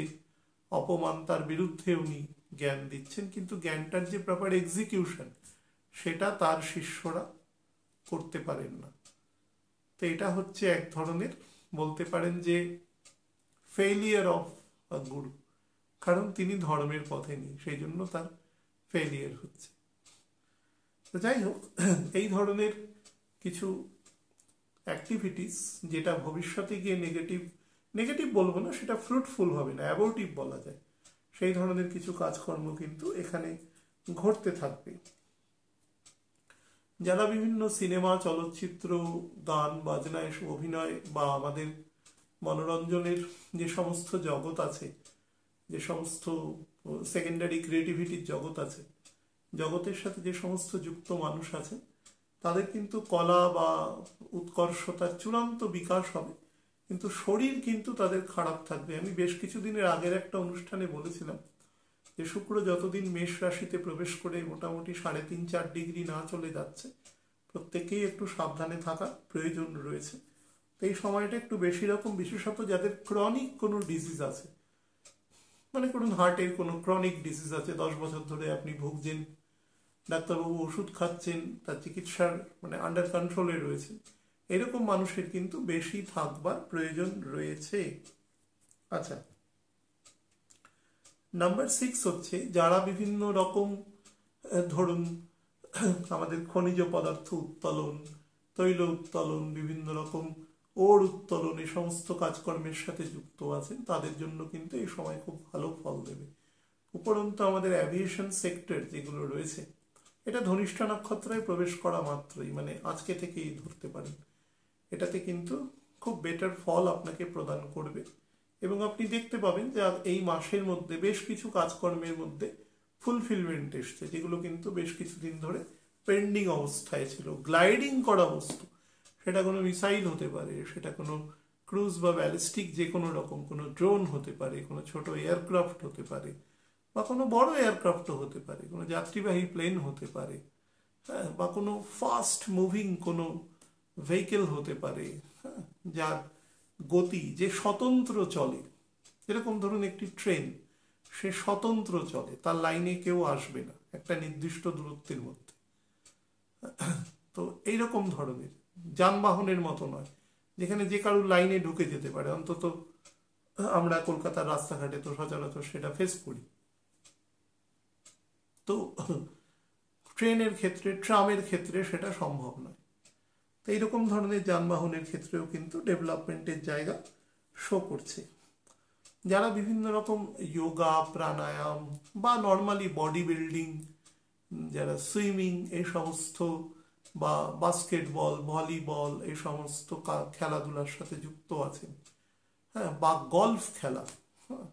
অপমান তার বিরুদ্ধে উনি জ্ঞান দিচ্ছেন, কিন্তু জ্ঞানটার যে প্রপার এক্সিকিউশন সেটা তার শিষ্যরা করতে পারেন না। তো এটা হচ্ছে এক ধরনের বলতে পারেন যে ফেইলিয়ার অফ আ গুরু, কারণ তিনি ধর্মের পথে নেই, সেই জন্য তার ফেইলিয়ার হচ্ছে। তো যাই হোক, এই ধরনের কিছু অ্যাক্টিভিটিস যেটা ভবিষ্যতে গিয়ে নেগেটিভ বলবো না, সেটা ফ্রুটফুল হবে না, অ্যাবর্টিভ বলা যায়, সেই ধরনের কিছু কাজকর্ম কিন্তু এখানে ঘটতে থাকবে। যারা বিভিন্ন সিনেমা, চলচ্চিত্র, গান বাজনা, এসব অভিনয় বা আমাদের মনোরঞ্জনের যে সমস্ত জগৎ আছে, যে সমস্ত সেকেন্ডারি ক্রিয়েটিভিটির জগৎ আছে, জগতের সাথে যে সমস্ত যুক্ত মানুষ আছে, তাদের কিন্তু কলা বা উৎকর্ষতার চূড়ান্ত বিকাশ হবে, কিন্তু শরীর কিন্তু তাদের খারাপ থাকবে। আমি বেশ কিছুদিনের আগের একটা অনুষ্ঠানে বলেছিলাম যে শুক্র যতদিন মেষ রাশিতে প্রবেশ করে মোটামুটি 3.5-4 ডিগ্রি না চলে যাচ্ছে, প্রত্যেকেই একটু সাবধানে থাকা প্রয়োজন রয়েছে। এই সময়টা একটু বেশি রকম, বিশেষত যাদের ক্রনিক কোনো ডিজিজ আছে, মানে কোনো হার্টের কোনো ক্রনিক ডিজিজ আছে, 10 বছর ধরে আপনি ভুগছেন, ডাক্তারবাবু ওষুধ খাচ্ছেন, তার চিকিৎসার মানে আন্ডার কন্ট্রোলে রয়েছে, এরকম মানুষের কিন্তু বেশি থাকবার প্রয়োজন রয়েছে। আচ্ছা, নাম্বার 6 হচ্ছে যারা বিভিন্ন রকম ধরুন আমাদের খনিজ পদার্থ উত্তোলন, তৈল উত্তোলন, বিভিন্ন রকম ওর উত্তোলন, এই সমস্ত কাজকর্মের সাথে যুক্ত আছেন, তাদের জন্য কিন্তু এই সময় খুব ভালো ফল দেবে। উপরন্তু আমাদের অ্যাভিয়েশন সেক্টর যেগুলো রয়েছে, এটা ধনিষ্ঠা নক্ষত্রে প্রবেশ করা মাত্রই, মানে আজকে থেকেই ধরতে পারেন, এটাতে কিন্তু খুব বেটার ফল আপনাকে প্রদান করবে, এবং আপনি দেখতে পাবেন যে এই মাসের মধ্যে বেশ কিছু কাজকর্মের মধ্যে ফুলফিলমেন্ট এসছে, যেগুলো কিন্তু বেশ কিছুদিন ধরে পেন্ডিং অবস্থায় ছিল। গ্লাইডিং করা বস্তু, সেটা কোনো মিসাইল হতে পারে, সেটা কোনো ক্রুজ বা ব্যালিস্টিক যে কোনো রকম কোনো ড্রোন হতে পারে, কোনো ছোট এয়ারক্রাফট হতে পারে, বা কোনো বড় এয়ারক্রাফটও হতে পারে, কোনো যাত্রীবাহী প্লেন হতে পারে, হ্যাঁ, বা কোনো ফাস্ট মুভিং কোনো ভেহিকেল হতে পারে, হ্যাঁ, যার গতি যে স্বতন্ত্র চলে, যেরকম ধরুন একটি ট্রেন, সে স্বতন্ত্র চলে, তার লাইনে কেউ আসবে না একটা নির্দিষ্ট দূরত্বের মধ্যে। তো এইরকম ধরনের যানবাহনের মতো নয়, যেখানে যে কারোর লাইনে ঢুকে যেতে পারে, অন্তত আমরা কলকাতার রাস্তাঘাটে তো সচরাচর সেটা ফেস করি। তো ট্রেনের ক্ষেত্রে, ট্রামের ক্ষেত্রে সেটা সম্ভব নয়। তো এইরকম ধরনের যানবাহনের ক্ষেত্রেও কিন্তু ডেভেলপমেন্টের জায়গা শো করছে। যারা বিভিন্ন রকম যোগা প্রাণায়াম বা নর্মালি বডি বিল্ডিং, যারা সুইমিং এই সমস্ত বা বাস্কেটবল ভলিবল এই সমস্ত খেলাধুলার সাথে যুক্ত আছেন, হ্যাঁ, বা গলফ খেলা, হ্যাঁ,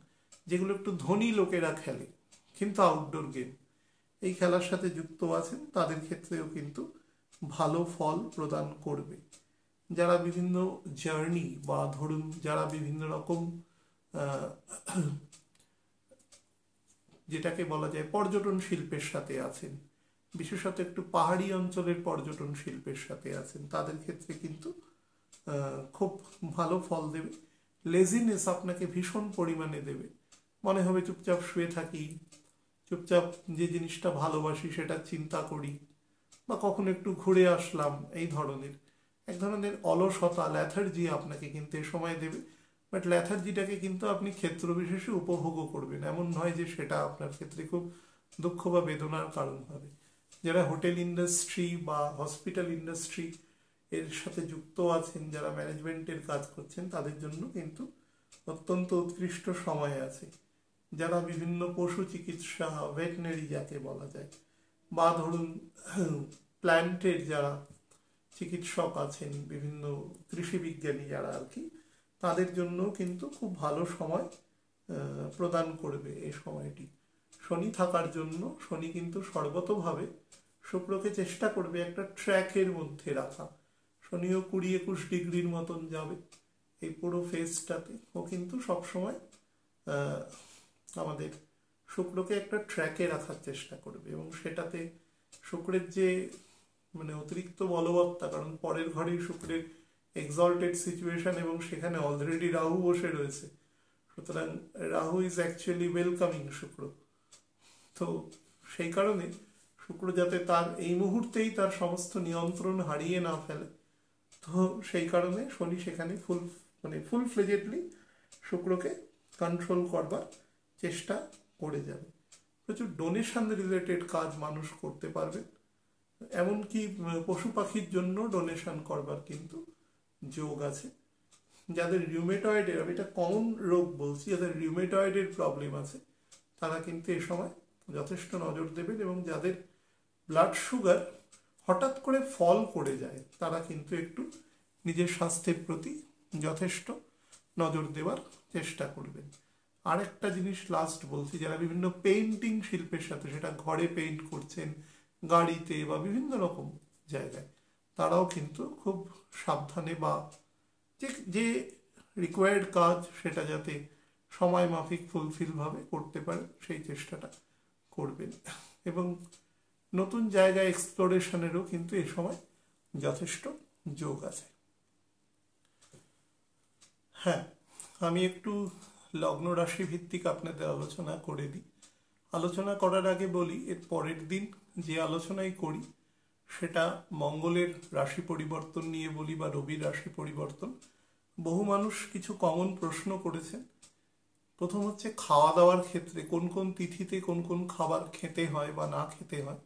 যেগুলো একটু ধনী লোকেরা খেলে কিন্তু আউটডোর গেম, এই খেলার সাথে যুক্ত আছেন, তাদের ক্ষেত্রেও কিন্তু ভালো ফল প্রদান করবে। যারা বিভিন্ন জার্নি বা ধরুন যারা বিভিন্ন রকম যেটাকে বলা যায় পর্যটন শিল্পের সাথে আছেন, বিশেষত একটু পাহাড়ি অঞ্চলের পর্যটন শিল্পের সাথে আছেন, তাদের ক্ষেত্রে কিন্তু খুব ভালো ফল দেবে। লেজিনেস আপনাকে ভীষণ পরিমাণে দেবে, মনে হবে চুপচাপ শুয়ে থাকি, চুপচাপ যে জিনিসটা ভালোবাসি সেটা চিন্তা করি, বা কখনো একটু ঘুরে আসলাম, এই ধরনের এক ধরনের অলসতা ল্যাথার্জি আপনাকে কিন্তু এ সময় দেবে। বাট ল্যাথার্জিটাকে কিন্তু আপনি ক্ষেত্র বিশেষে উপভোগও করবেন, এমন নয় যে সেটা আপনার ক্ষেত্রে খুব দুঃখ বা বেদনার কারণ হবে। যারা হোটেল ইন্ডাস্ট্রি বা হসপিটাল ইন্ডাস্ট্রি এর সাথে যুক্ত আছেন, যারা ম্যানেজমেন্টের কাজ করছেন, তাদের জন্য কিন্তু অত্যন্ত উৎকৃষ্ট সময় আছে। যারা বিভিন্ন পশু চিকিৎসা ভেটেনারি যাকে বলা যায়, বা ধরুন প্ল্যান্টের যারা চিকিৎসক আছেন, বিভিন্ন কৃষি বিজ্ঞানী যারা আর কি, তাদের জন্য কিন্তু খুব ভালো সময় প্রদান করবে এই সময়টি। শনি থাকার জন্য শনি কিন্তু সর্বতোভাবে শুক্রকে চেষ্টা করবে একটা ট্র্যাকের মধ্যে রাখা। শনিও 20-21 ডিগ্রির মতন যাবে এই পুরো ফেজটাতে। ও কিন্তু সবসময় আমাদের শুক্রকে একটা ট্র্যাকে রাখার চেষ্টা করবে, এবং সেটাতে শুক্রের যে মানে অতিরিক্ত বলবত্তা, কারণ পরের ঘরেই শুক্রের এক্সল্টেড সিচুয়েশন এবং সেখানে অলরেডি রাহু বসে রয়েছে, সুতরাং রাহু ইজ অ্যাকচুয়ালি ওয়েলকামিং শুক্র। তো সেই কারণে শুক্র যাতে তার এই মুহূর্তেই তার সমস্ত নিয়ন্ত্রণ হারিয়ে না ফেলে, তো সেই কারণে শনি সেখানে ফুল ফ্লেজেডলি শুক্রকে কন্ট্রোল করবার চেষ্টা করে যাবে। প্রচুর ডোনেশন রিলেটেড কাজ মানুষ করতে পারবে, এমনকি পশু পাখির জন্য ডোনেশন করবার কিন্তু যোগ আছে। যাদের রিউমেটয়েডের, আমি এটা কমন রোগ বলছি, যাদের রিউমেটয়েডের প্রবলেম আছে তারা কিন্তু এ সময় যথেষ্ট নজর দেবেন, এবং যাদের ব্লাড সুগার হঠাৎ করে ফল করে যায় তারা কিন্তু একটু নিজের স্বাস্থ্যের প্রতি যথেষ্ট নজর দেওয়ার চেষ্টা করবেন। আরেকটা জিনিস লাস্ট বলছি, যারা বিভিন্ন পেইন্টিং শিল্পের সাথে, সেটা ঘরে পেইন্ট করছেন, গাড়িতে বা বিভিন্ন রকম জায়গায়, তারাও কিন্তু খুব সাবধানে বা যে রিকোয়ার্ড কাজ সেটা যাতে সময় মাফিক ফুলফিলভাবে করতে পারে সেই চেষ্টাটা করবেন। এবং নতুন জায়গা এক্সপ্লোরেশনেরও কিন্তু এ সময় যথেষ্ট যোগ আছে। হ্যাঁ, আমি একটু লগ্ন রাশি ভিত্তিক আপনাদের আলোচনা করে দিই। আলোচনা করার আগে বলি, এর পরের দিন যে আলোচনাই করি সেটা মঙ্গলের রাশি পরিবর্তন নিয়ে বলি বা রবির রাশি পরিবর্তন। বহু মানুষ কিছু কমন প্রশ্ন করেছেন। প্রথম হচ্ছে খাওয়া দাওয়ার ক্ষেত্রে কোন কোন তিথিতে কোন কোন খাবার খেতে হয় বা না খেতে হয়।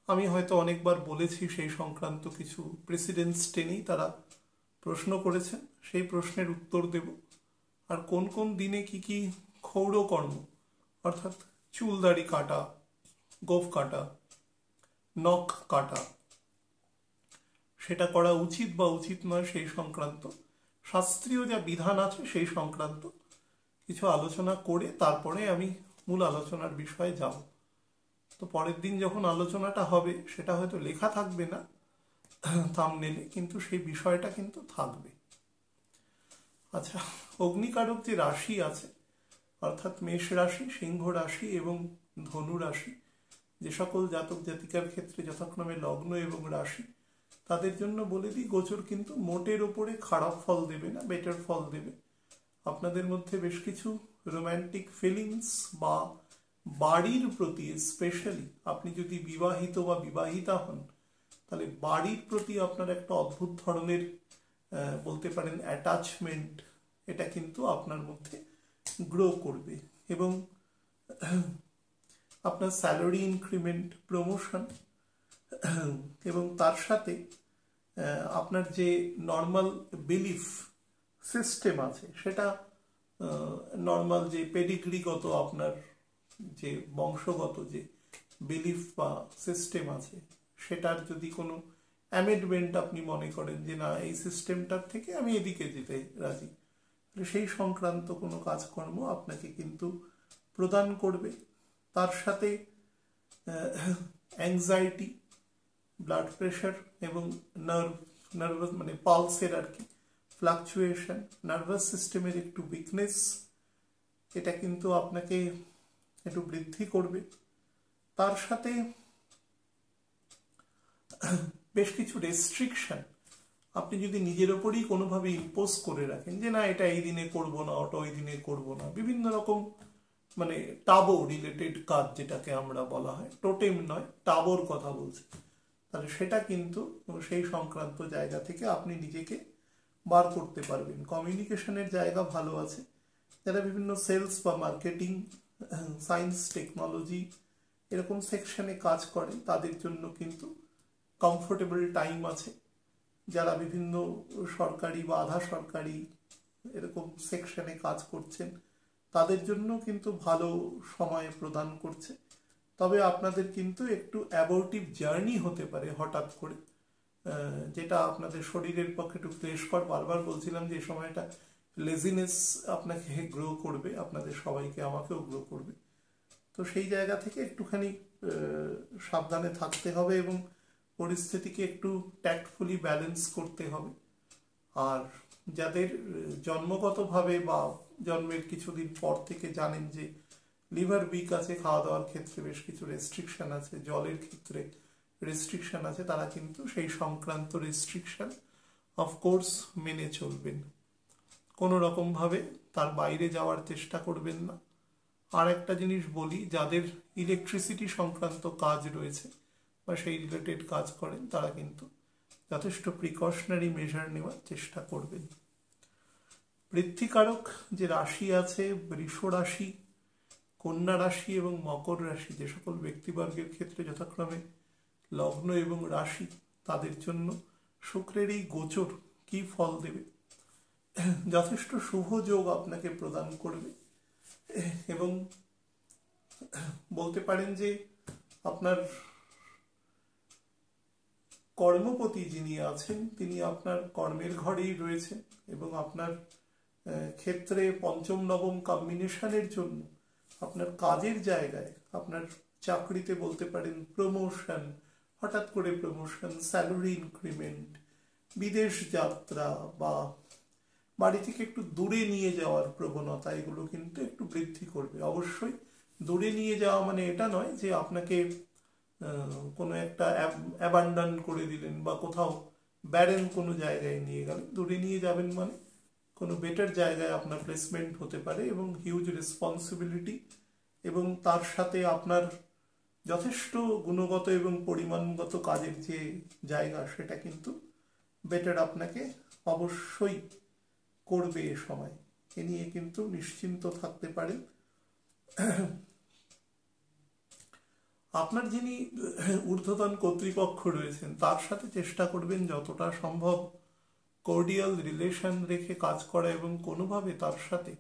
আমি হয়তো অনেকবার বলেছি, সেই সংক্রান্ত কিছু প্রেসিডেন্স টেনেই তারা প্রশ্ন করেছেন, সেই প্রশ্নের উত্তর দেব। আর কোন কোন দিনে কি কি ক্ষৌর কর্ম, অর্থাৎ চুলদাড়ি কাটা, গোঁফ কাটা, নখ কাটা, সেটা করা উচিত বা উচিত নয় সেই সংক্রান্ত শাস্ত্রীয় যা বিধান আছে সেই সংক্রান্ত কিছু আলোচনা করে তারপরে আমি মূল আলোচনার বিষয়ে যাব। তো পরের দিন যখন আলোচনাটা হবে সেটা হয়তো লেখা থাকবে না থাম্বনেলে, কিন্তু সেই বিষয়টা কিন্তু থাকবে। আচ্ছা, অগ্নিকারক যে রাশি আছে, অর্থাৎ মেষ রাশি, সিংহ রাশি এবং ধনু রাশি, যে সকল জাতক জাতিকার ক্ষেত্রে যথাক্রমে লগ্ন এবং রাশি, তাদের জন্য বলে দিই, গোচর কিন্তু মোটের ওপরে খারাপ ফল দেবে না, বেটার ফল দেবে। আপনাদের মধ্যে বেশ কিছু রোম্যান্টিক ফিলিংস বা বাড়ির প্রতি, স্পেশালি আপনি যদি বিবাহিত বা বিবাহিতা হন, তাহলে বাড়ির প্রতি আপনার একটা অদ্ভুত ধরনের বলতে পারেন অ্যাটাচমেন্ট, এটা কিন্তু আপনার মধ্যে গ্রো করবে। এবং আপনার স্যালারি ইনক্রিমেন্ট, প্রমোশন, এবং তার সাথে আপনার যে নর্মাল বিলিফ সিস্টেম আছে সেটা নর্মাল যে পেডিগ্রিগত আপনার যে বংশগত যে বিলিফ বা সিস্টেম আছে সেটার যদি কোনো অ্যামেন্ডমেন্ট আপনি মনে করেন যে না এই সিস্টেমটার থেকে আমি এদিকে যেতে রাজি, সেই সংক্রান্ত কোনো কাজকর্ম আপনাকে কিন্তু প্রদান করবে। তার সাথে অ্যাংজাইটি, ব্লাড প্রেশার এবং নার্ভাস মানে পালসের আর কি ফ্লাকচুয়েশন, নার্ভাস সিস্টেমের একটু উইকনেস, এটা কিন্তু আপনাকে একটু বৃদ্ধি করবে। তার সাথে বেশ কিছু রেস্ট্রিকশন আপনি যদি নিজের ওপরই কোনোভাবে ইম্পোজ করে রাখেন যে না এটা এই দিনে করব না, ওটা ওই দিনে করব না, বিভিন্ন রকম মানে টাবো রিলেটেড কাজ যেটাকে আমরা বলা হয়, টোটেম নয় টাবোর কথা বলছি, তাহলে সেটা কিন্তু সেই সংক্রান্ত জায়গা থেকে আপনি নিজেকে বার করতে পারবেন। কমিউনিকেশনের জায়গা ভালো আছে, যারা বিভিন্ন সেলস বা মার্কেটিং, সায়েন্স, টেকনোলজি এরকম সেকশনে কাজ করে তাদের জন্য কিন্তু কমফোর্টেবল টাইম আছে। যারা বিভিন্ন সরকারি বা আধা সরকারি এরকম সেকশনে কাজ করছেন তাদের জন্য কিন্তু ভালো সময় প্রদান করছে। তবে আপনাদের কিন্তু একটু অ্যাবর্টিভ জার্নি হতে পারে হঠাৎ করে, যেটা আপনাদের শরীরের পক্ষে একটু ক্লেশকর। বারবার বলছিলাম যে এই সময়টা লেজিনেস আপনাকে গ্রো করবে, আপনাদের সবাইকে, আমাকেও গ্রো করবে। তো সেই জায়গা থেকে একটুখানি সাবধানে থাকতে হবে এবং পরিস্থিতিকে একটু ট্যাক্টফুলি ব্যালেন্স করতে হবে। আর যাদের জন্মগতভাবে বা জন্মের কিছুদিন পর থেকে জানেন যে লিভার উইক আছে, খাওয়া দাওয়ার ক্ষেত্রে বেশ কিছু রেস্ট্রিকশন আছে, জলের ক্ষেত্রে রেস্ট্রিকশন আছে, তারা কিন্তু সেই সংক্রান্ত রেস্ট্রিকশন অফকোর্স মেনে চলবেন। কোনো রকমভাবে তার বাইরে যাওয়ার চেষ্টা করবেন না। আর একটা জিনিস বলি, যাদের ইলেকট্রিসিটি সংক্রান্ত কাজ রয়েছে বা সেই রিলেটেড কাজ করেন তারা কিন্তু যথেষ্ট প্রিকশনারি মেজার নেওয়ার চেষ্টা করবেন। বৃদ্ধিকারক যে রাশি আছে, বৃষ রাশি, কন্যা রাশি এবং মকর রাশি, যে সকল ব্যক্তিবর্গের ক্ষেত্রে যথাক্রমে লগ্ন এবং রাশি, তাদের জন্য শুক্রের এই গোচর কি ফল দেবে? যথেষ্ট শুভ যোগ আপনাকে প্রদান করবে এবং বলতে পারেন যে আপনার কর্মপতি যিনি আছেন তিনি আপনার কর্মের ঘরেই রয়েছেন এবং আপনার ক্ষেত্রে পঞ্চম নবম কম্বিনেশনের জন্য আপনার কাজের জায়গায়, আপনার চাকরিতে বলতে পারেন প্রমোশন, হঠাৎ করে প্রমোশন, স্যালারি ইনক্রিমেন্ট, বিদেশ যাত্রা বা বাড়ি থেকে একটু দূরে নিয়ে যাওয়ার প্রবণতা, এগুলো কিন্তু একটু বৃদ্ধি করবে। অবশ্যই দূরে নিয়ে যাওয়া মানে এটা নয় যে আপনাকে কোনো একটা অ্যাবান্ডন করে দিলেন বা কোথাও ব্যারেন কোনো জায়গায় নিয়ে গেলেন। দূরে নিয়ে যাবেন মানে কোনো বেটার জায়গায় আপনার প্লেসমেন্ট হতে পারে এবং হিউজ রেসপন্সিবিলিটি, এবং তার সাথে আপনার যথেষ্ট গুণগত এবং পরিমাণগত কাজের যে জায়গা সেটা কিন্তু বেটার আপনাকে অবশ্যই করবে এ সময়। এ নিয়ে কিন্তু নিশ্চিন্ত থাকতে পারেন। আপনার যিনি ঊর্ধ্বতন কর্তৃপক্ষ রয়েছেন তার সাথে চেষ্টা করবেন যতটা সম্ভব কর্ডিয়াল রিলেশন রেখে কাজ করা এবং কোনোভাবে তার সাথে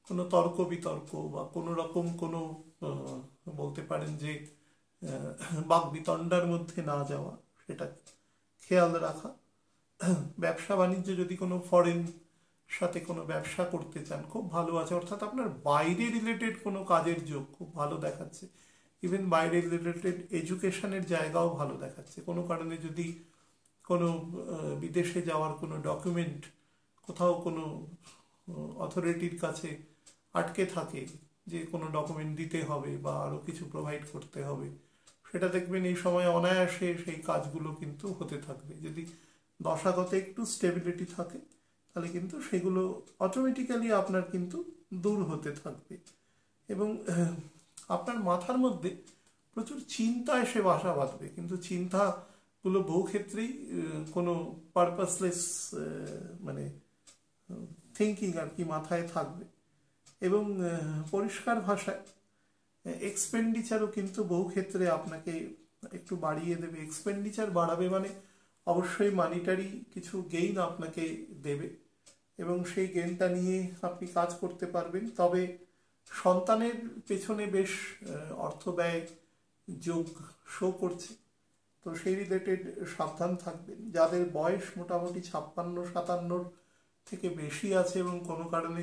কোনো তর্ক বিতর্ক বা কোনো রকম কোনো বলতে পারেন যে বাকবিতণ্ডার মধ্যে না যাওয়া, সেটা খেয়াল রাখা। ব্যবসা বাণিজ্য যদি কোনো ফরেন সাথে কোনো ব্যবসা করতে চান খুব ভালো আছে, অর্থাৎ আপনার বাইরে রিলেটেড কোনো কাজের যোগ খুব ভালো দেখাচ্ছে। ইভেন বাইরে রিলেটেড এডুকেশনের জায়গাও ভালো দেখাচ্ছে। কোনো কারণে যদি কোনো বিদেশে যাওয়ার কোনো ডকুমেন্ট কোথাও কোনো অথরিটির কাছে আটকে থাকে, যে কোনো ডকুমেন্ট দিতে হবে বা আরও কিছু প্রোভাইড করতে হবে, সেটা দেখবেন এই সময় অনায়াসে সেই কাজগুলো কিন্তু হতে থাকবে। যদি দশাগত একটু স্টেবিলিটি থাকে তাহলে কিন্তু সেগুলো অটোমেটিক্যালি আপনার কিন্তু দূর হতে থাকবে এবং আপনার মাথার মধ্যে প্রচুর চিন্তা এসে বাসা বাঁধবে, কিন্তু চিন্তাগুলো বহু ক্ষেত্রেই কোনো পারপাসলেস মানে থিঙ্কিং আর কি মাথায় থাকবে। এবং পরিষ্কার ভাষায় এক্সপেন্ডিচারও কিন্তু বহু ক্ষেত্রে আপনাকে একটু বাড়িয়ে দেবে। এক্সপেন্ডিচার বাড়াবে মানে অবশ্যই মানিটারি কিছু গেইন আপনাকে দেবে এবং সেই জ্ঞানটা নিয়ে আপনি কাজ করতে পারবেন। তবে সন্তানের পেছনে বেশ অর্থ ব্যয় যোগ শো করছে, তো সেই রিলেটেড সাবধান থাকবেন। যাদের বয়স মোটামুটি 56-57 থেকে বেশি আছে এবং কোনো কারণে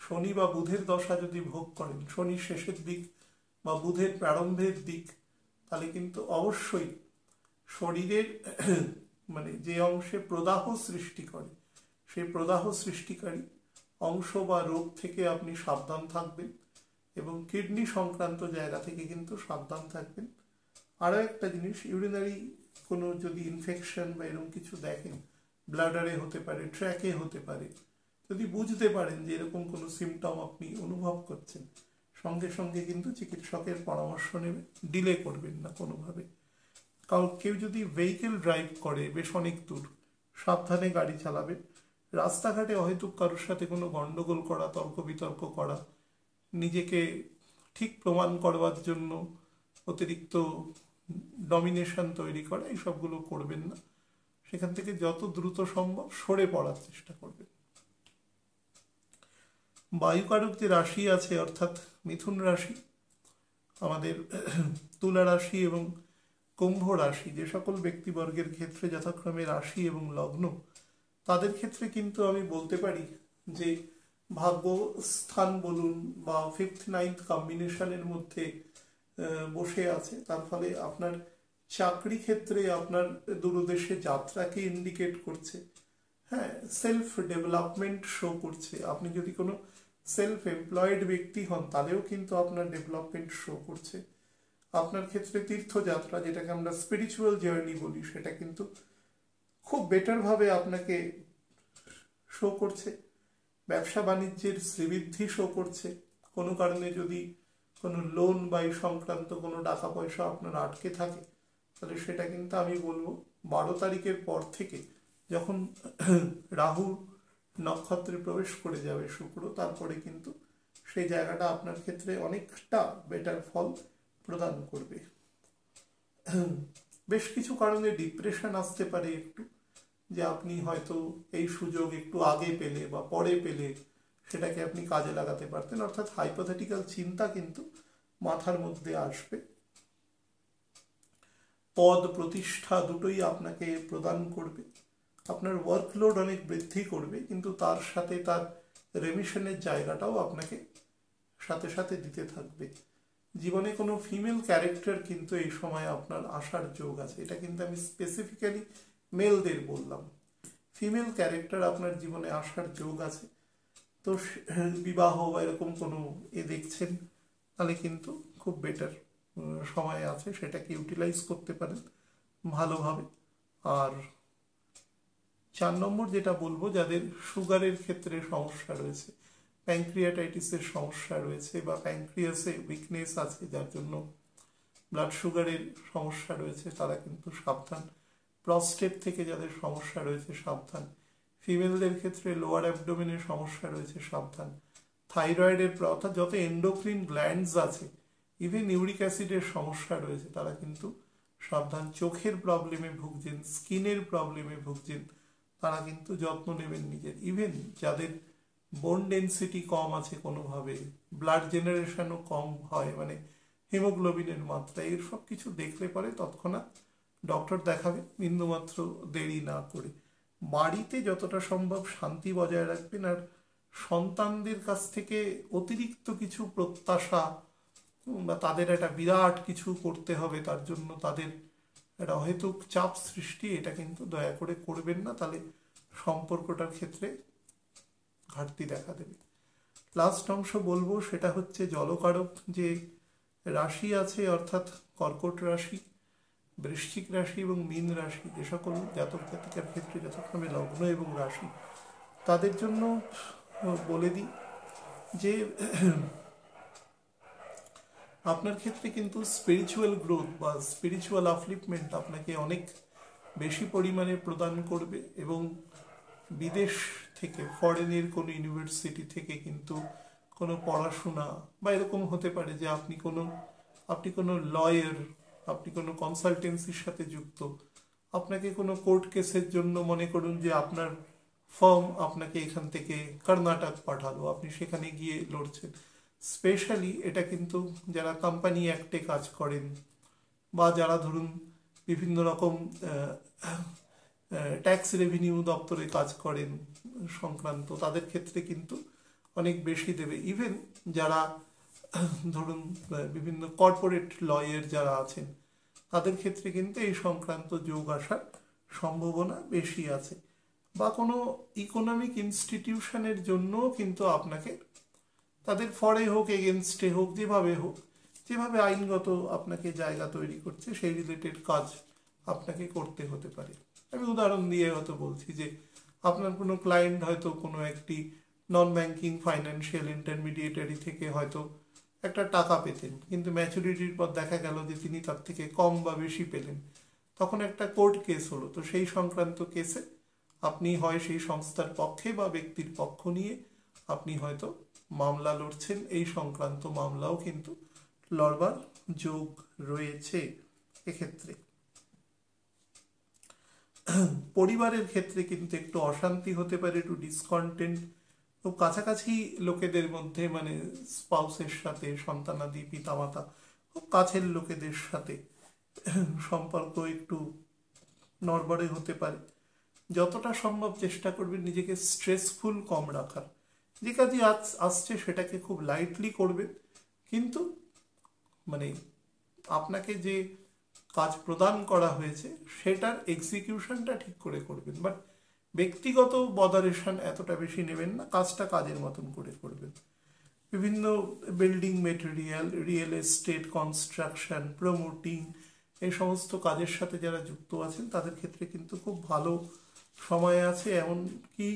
শনি বা বুধের দশা যদি ভোগ করেন, শনির শেষের দিক বা বুধের প্রারম্ভের দিক, তাহলে কিন্তু অবশ্যই শরীরের মানে যে অংশে প্রদাহ সৃষ্টি করে সেই প্রদাহ সৃষ্টিকারী অংশ বা রোগ থেকে আপনি সাবধান থাকবেন এবং কিডনি সংক্রান্ত জায়গা থেকে কিন্তু সাবধান থাকবেন। আরও একটা জিনিস, ইউরিনারি কোনো যদি ইনফেকশন বা এরকম কিছু দেখেন, ব্লাডারে হতে পারে, ট্র্যাকে হতে পারে, যদি বুঝতে পারেন যে এরকম কোনো সিমটম আপনি অনুভব করছেন, সঙ্গে সঙ্গে কিন্তু চিকিৎসকের পরামর্শ নেবে, ডিলে করবেন না কোনোভাবে। কারণ কেউ যদি ভেহিকেল ড্রাইভ করে বেশ অনেক দূর, সাবধানে গাড়ি চালাবেন। রাস্তাঘাটে হয়তো কারোর সাথে কোনো গন্ডগোল করা, তর্ক বিতর্ক করা, নিজেকে ঠিক প্রমাণ করবার জন্য অতিরিক্ত ডমিনেশন তৈরি করা, এইসবগুলো করবেন না। সেখান থেকে যত দ্রুত সম্ভব সরে পড়ার চেষ্টা করবেন। বায়ুকারক যে রাশি আছে অর্থাৎ মিথুন রাশি, আমাদের তুলা রাশি এবং কুম্ভ রাশি, যে সকল ব্যক্তিবর্গের ক্ষেত্রে যথাক্রমে রাশি এবং লগ্ন, তাদের ক্ষেত্রে কিন্তু আমি বলতে পারি যে ভাগ্য স্থান বলুন বা 5th 9th কম্বিনেশনের মধ্যে বসে আছে। তার ফলে আপনার চাকরি ক্ষেত্রে আপনার দূরদেশে যাত্রাকে ইন্ডিকেট করছে। হ্যাঁ, সেলফ ডেভেলপমেন্ট শো করছে। আপনি যদি কোনো সেলফ এমপ্লয়েড ব্যক্তি হন তাহলেও কিন্তু আপনার ডেভেলপমেন্ট শো করছে। আপনার ক্ষেত্রে তীর্থযাত্রা, যেটাকে আমরা স্পিরিচুয়াল জার্নি বলি, সেটা কিন্তু খুব বেটারভাবে আপনাকে শো করছে। ব্যবসা বাণিজ্যের শ্রীবৃদ্ধি শো করছে। কোনো কারণে যদি কোনো লোন বা এই সংক্রান্ত কোনো টাকা পয়সা আপনার আটকে থাকে, তাহলে সেটা কিন্তু আমি বলবো 12 তারিখের পর থেকে, যখন রাহু নক্ষত্রে প্রবেশ করে যাবে শুক্র, তারপরে কিন্তু সেই জায়গাটা আপনার ক্ষেত্রে অনেকটা বেটার ফল প্রদান করবে। বেশ কিছু কারণে ডিপ্রেশন আসতে পারে একটু, যে আপনি হয়তো এই সুযোগ একটু আগে পেলে বা পরে পেলে সেটাকে আপনি কাজে লাগাতে পারতেন, অর্থাৎ হাইপোথেটিক্যাল চিন্তা কিন্তু মাথার মধ্যে আসবে। পদ প্রতিষ্ঠা দুটোই আপনাকে প্রদান করবে। আপনার ওয়ার্কলোড অনেক বৃদ্ধি করবে, কিন্তু তার সাথে তার রেমিশনের জায়গাটাও আপনাকে সাথে সাথে দিতে থাকবে। জীবনে কোনো ফিমেল ক্যারেক্টার কিন্তু এই সময় আপনার আসার যোগ আছে। এটা কিন্তু আমি স্পেসিফিক্যালি মেলদের বললাম। ফিমেল ক্যারেক্টার আপনার জীবনে আসার যোগ আছে। তো বিবাহ বা এরকম কোনো দেখছেন, তাহলে কিন্তু খুব বেটার সময় আছে, সেটাকে ইউটিলাইজ করতে পারেন ভালোভাবে। আর 4 নম্বর যেটা বলবো, যাদের সুগারের ক্ষেত্রে সমস্যা রয়েছে, প্যানক্রিয়াটাইটিসের সমস্যা রয়েছে বা প্যানক্রিয়াসে উইকনেস আছে, যার জন্য ব্লাড সুগারের সমস্যা রয়েছে, তারা কিন্তু সাবধান। প্রস্টেট থেকে যাদের সমস্যা রয়েছে সাবধান। ফিমেলদের ক্ষেত্রে লোয়ার অ্যাবডোমেনের সমস্যা রয়েছে সাবধান। থাইরয়েডের, অর্থাৎ যত এন্ডোক্রিন গ্ল্যান্ডস আছে, ইভেন ইউরিক অ্যাসিডের সমস্যা রয়েছে, তারা কিন্তু সাবধান। চোখের প্রবলেমে ভুগছেন, স্কিনের প্রবলেমে ভুগছেন, তারা কিন্তু যত্ন নেবেন নিজের। ইভেন যাদের বোন ডেন্সিটি কম আছে কোনোভাবে, ব্লাড জেনারেশনও কম হয়, মানে হিমোগ্লোবিনের মাত্রা, এর সব কিছু দেখলে পরে তৎক্ষণাৎ ডক্টর দেখাবে, বিন্দুমাত্র দেরি না করে। বাড়িতে যতটা সম্ভব শান্তি বজায় রাখবেন। আর সন্তানদের কাছ থেকে অতিরিক্ত কিছু প্রত্যাশা বা তাদের একটা বিরাট কিছু করতে হবে, তার জন্য তাদের একটা অহেতুক চাপ সৃষ্টি, এটা কিন্তু দয়া করে করবেন না, তাহলে সম্পর্কটার ক্ষেত্রে ঘাটতি দেখা দেবে। লাস্ট অংশ বলবো, সেটা হচ্ছে জলকারক যে রাশি আছে, অর্থাৎ কর্কট রাশি, বৃশ্চিক রাশি এবং মীন রাশি, যে সকল জাতক জাতিকার ক্ষেত্রে যথাক্রমে লগ্ন এবং রাশি, তাদের জন্য বলে দিই যে আপনার ক্ষেত্রে কিন্তু স্পিরিচুয়াল গ্রোথ বা স্পিরিচুয়াল আপলিফমেন্ট আপনাকে অনেক বেশি পরিমাণে প্রদান করবে। এবং বিদেশ থেকে, ফরেনের কোনো ইউনিভার্সিটি থেকে কিন্তু কোনো পড়াশোনা বা এরকম হতে পারে যে আপনি কোনো লয়ার, আপনি কোনো কনসালটেন্সির সাথে যুক্ত, আপনাকে কোনো কোর্ট কেসের জন্য মনে করুন যে আপনার ফার্ম আপনাকে এখান থেকে কর্ণাটক পাঠালো, আপনি সেখানে গিয়ে লড়ছেন। স্পেশালি এটা কিন্তু যারা কোম্পানি অ্যাক্টে কাজ করেন বা যারা ধরুন বিভিন্ন রকম ট্যাক্স রেভিনিউ দপ্তরে কাজ করেন সংক্রান্ত, তাদের ক্ষেত্রে কিন্তু অনেক বেশি দেবে। ইভেন যারা ধরুন বিভিন্ন কর্পোরেট লয়ের যারা আছেন, তাদের ক্ষেত্রে কিন্তু এই সংক্রান্ত যোগ আসার সম্ভাবনা বেশি আছে। বা কোনো ইকোনমিক ইনস্টিটিউশনের জন্য কিন্তু আপনাকে তাদের ফরে হোক এগেনস্টে হোক যেভাবে আইনগত আপনাকে জায়গা তৈরি করছে সেই রিলেটেড কাজ আপনাকে করতে হতে পারে। আমি উদাহরণ দিয়ে হয়তো বলছি যে আপনার কোনো ক্লায়েন্ট হয়তো কোনো একটি নন ব্যাংকিং ফাইন্যান্সিয়াল ইন্টারমিডিয়েটারি থেকে হয়তো একটা টাকা পেতেন, কিন্তু ম্যাচুরিটির পর দেখা গেল যে তিনি তার থেকে কম বা বেশি পেলেন, তখন একটা কোর্ট কেস হলো। তো সেই সংক্রান্ত কেসে আপনি হয় সেই সংস্থার পক্ষে বা ব্যক্তির পক্ষ নিয়ে আপনি হয়তো মামলা লড়ছেন। এই সংক্রান্ত মামলাও কিন্তু লড়বার যোগ রয়েছে এক্ষেত্রে। পরিবারের ক্ষেত্রে কিন্তু একটু অশান্তি হতে পারে, একটু ডিসকন্টেন্ট, খুব কাছাকাছি লোকেদের মধ্যে, মানে স্পাউসের সাথে, সন্তানাদি, পিতামাতা, খুব কাছের লোকেদের সাথে সম্পর্ক একটু নড়বড়ে হতে পারে। যতটা সম্ভব চেষ্টা করবেন নিজেকে স্ট্রেসফুল কম রাখার। যে কাজই আসছে সেটাকে খুব লাইটলি করবেন, কিন্তু মানে আপনাকে যে কাজ প্রদান করা হয়েছে সেটার এক্সিকিউশনটা ঠিক করে করবেন। বাট ব্যক্তিগত বদারেশন এতটা বেশি নেবেন না, কাজটা কাজের মতন করে করবেন। বিভিন্ন building material, real estate, construction, promoting, এই সমস্ত কাজের সাথে যারা যুক্ত আছেন তাদের ক্ষেত্রে কিন্তু খুব ভালো সময় আছে। এমনকি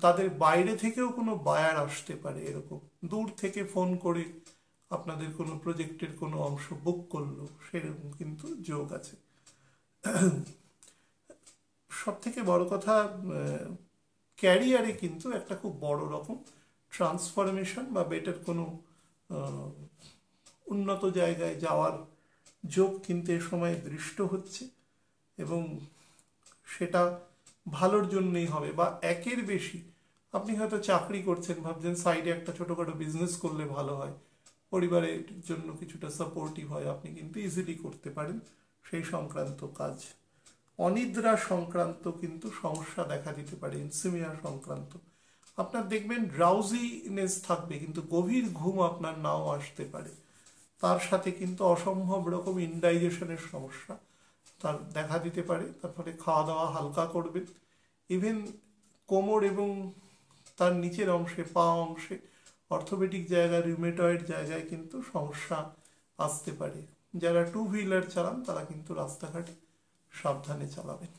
তাদের বাইরে থেকেও কোনো বায়ার আসতে পারে, এরকম দূর থেকে ফোন করে আপনাদের কোনো প্রজেক্টের কোনো অংশ বুক করলো, সেরকম কিন্তু যোগ আছে। সব থেকে বড় কথা, ক্যারিয়ারে কিন্তু একটা খুব বড় রকম ট্রান্সফরমেশন বা বেটার কোনো উন্নত জায়গায় যাওয়ার যোগ কিন্তু এ সময় দৃষ্ট হচ্ছে, এবং সেটা ভালোর জন্যই হবে। বা একের বেশি আপনি হয়তো চাকরি করছেন, ভাবছেন সাইডে একটা ছোটোখাটো বিজনেস করলে ভালো হয়, পরিবারের জন্য কিছুটা সাপোর্টিভ হয়, আপনি কিন্তু ইজিলি করতে পারেন সেই সংক্রান্ত কাজ। অনিদ্রা সংক্রান্ত কিন্তু সমস্যা দেখা দিতে পারে, ইনসোমনিয়া সংক্রান্ত। আপনার দেখবেন ড্রাউজিনেস থাকবে, কিন্তু গভীর ঘুম আপনার নাও আসতে পারে। তার সাথে কিন্তু অসম্ভব রকম ইনডাইজেশনের সমস্যা তার দেখা দিতে পারে। তার ফলে খাওয়া দাওয়া হালকা করবেন। ইভেন কোমর এবং তার নিচের অংশে, পা অংশে, অর্থোপেডিক জায়গায়, রিউমেটয়েড জায়গায় কিন্তু সমস্যা আসতে পারে। যারা টু হুইলার চালান তারা কিন্তু রাস্তাঘাটে সাবধানে চালাবেন।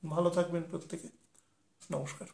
ভালো থাকবেন প্রত্যেকে। নমস্কার।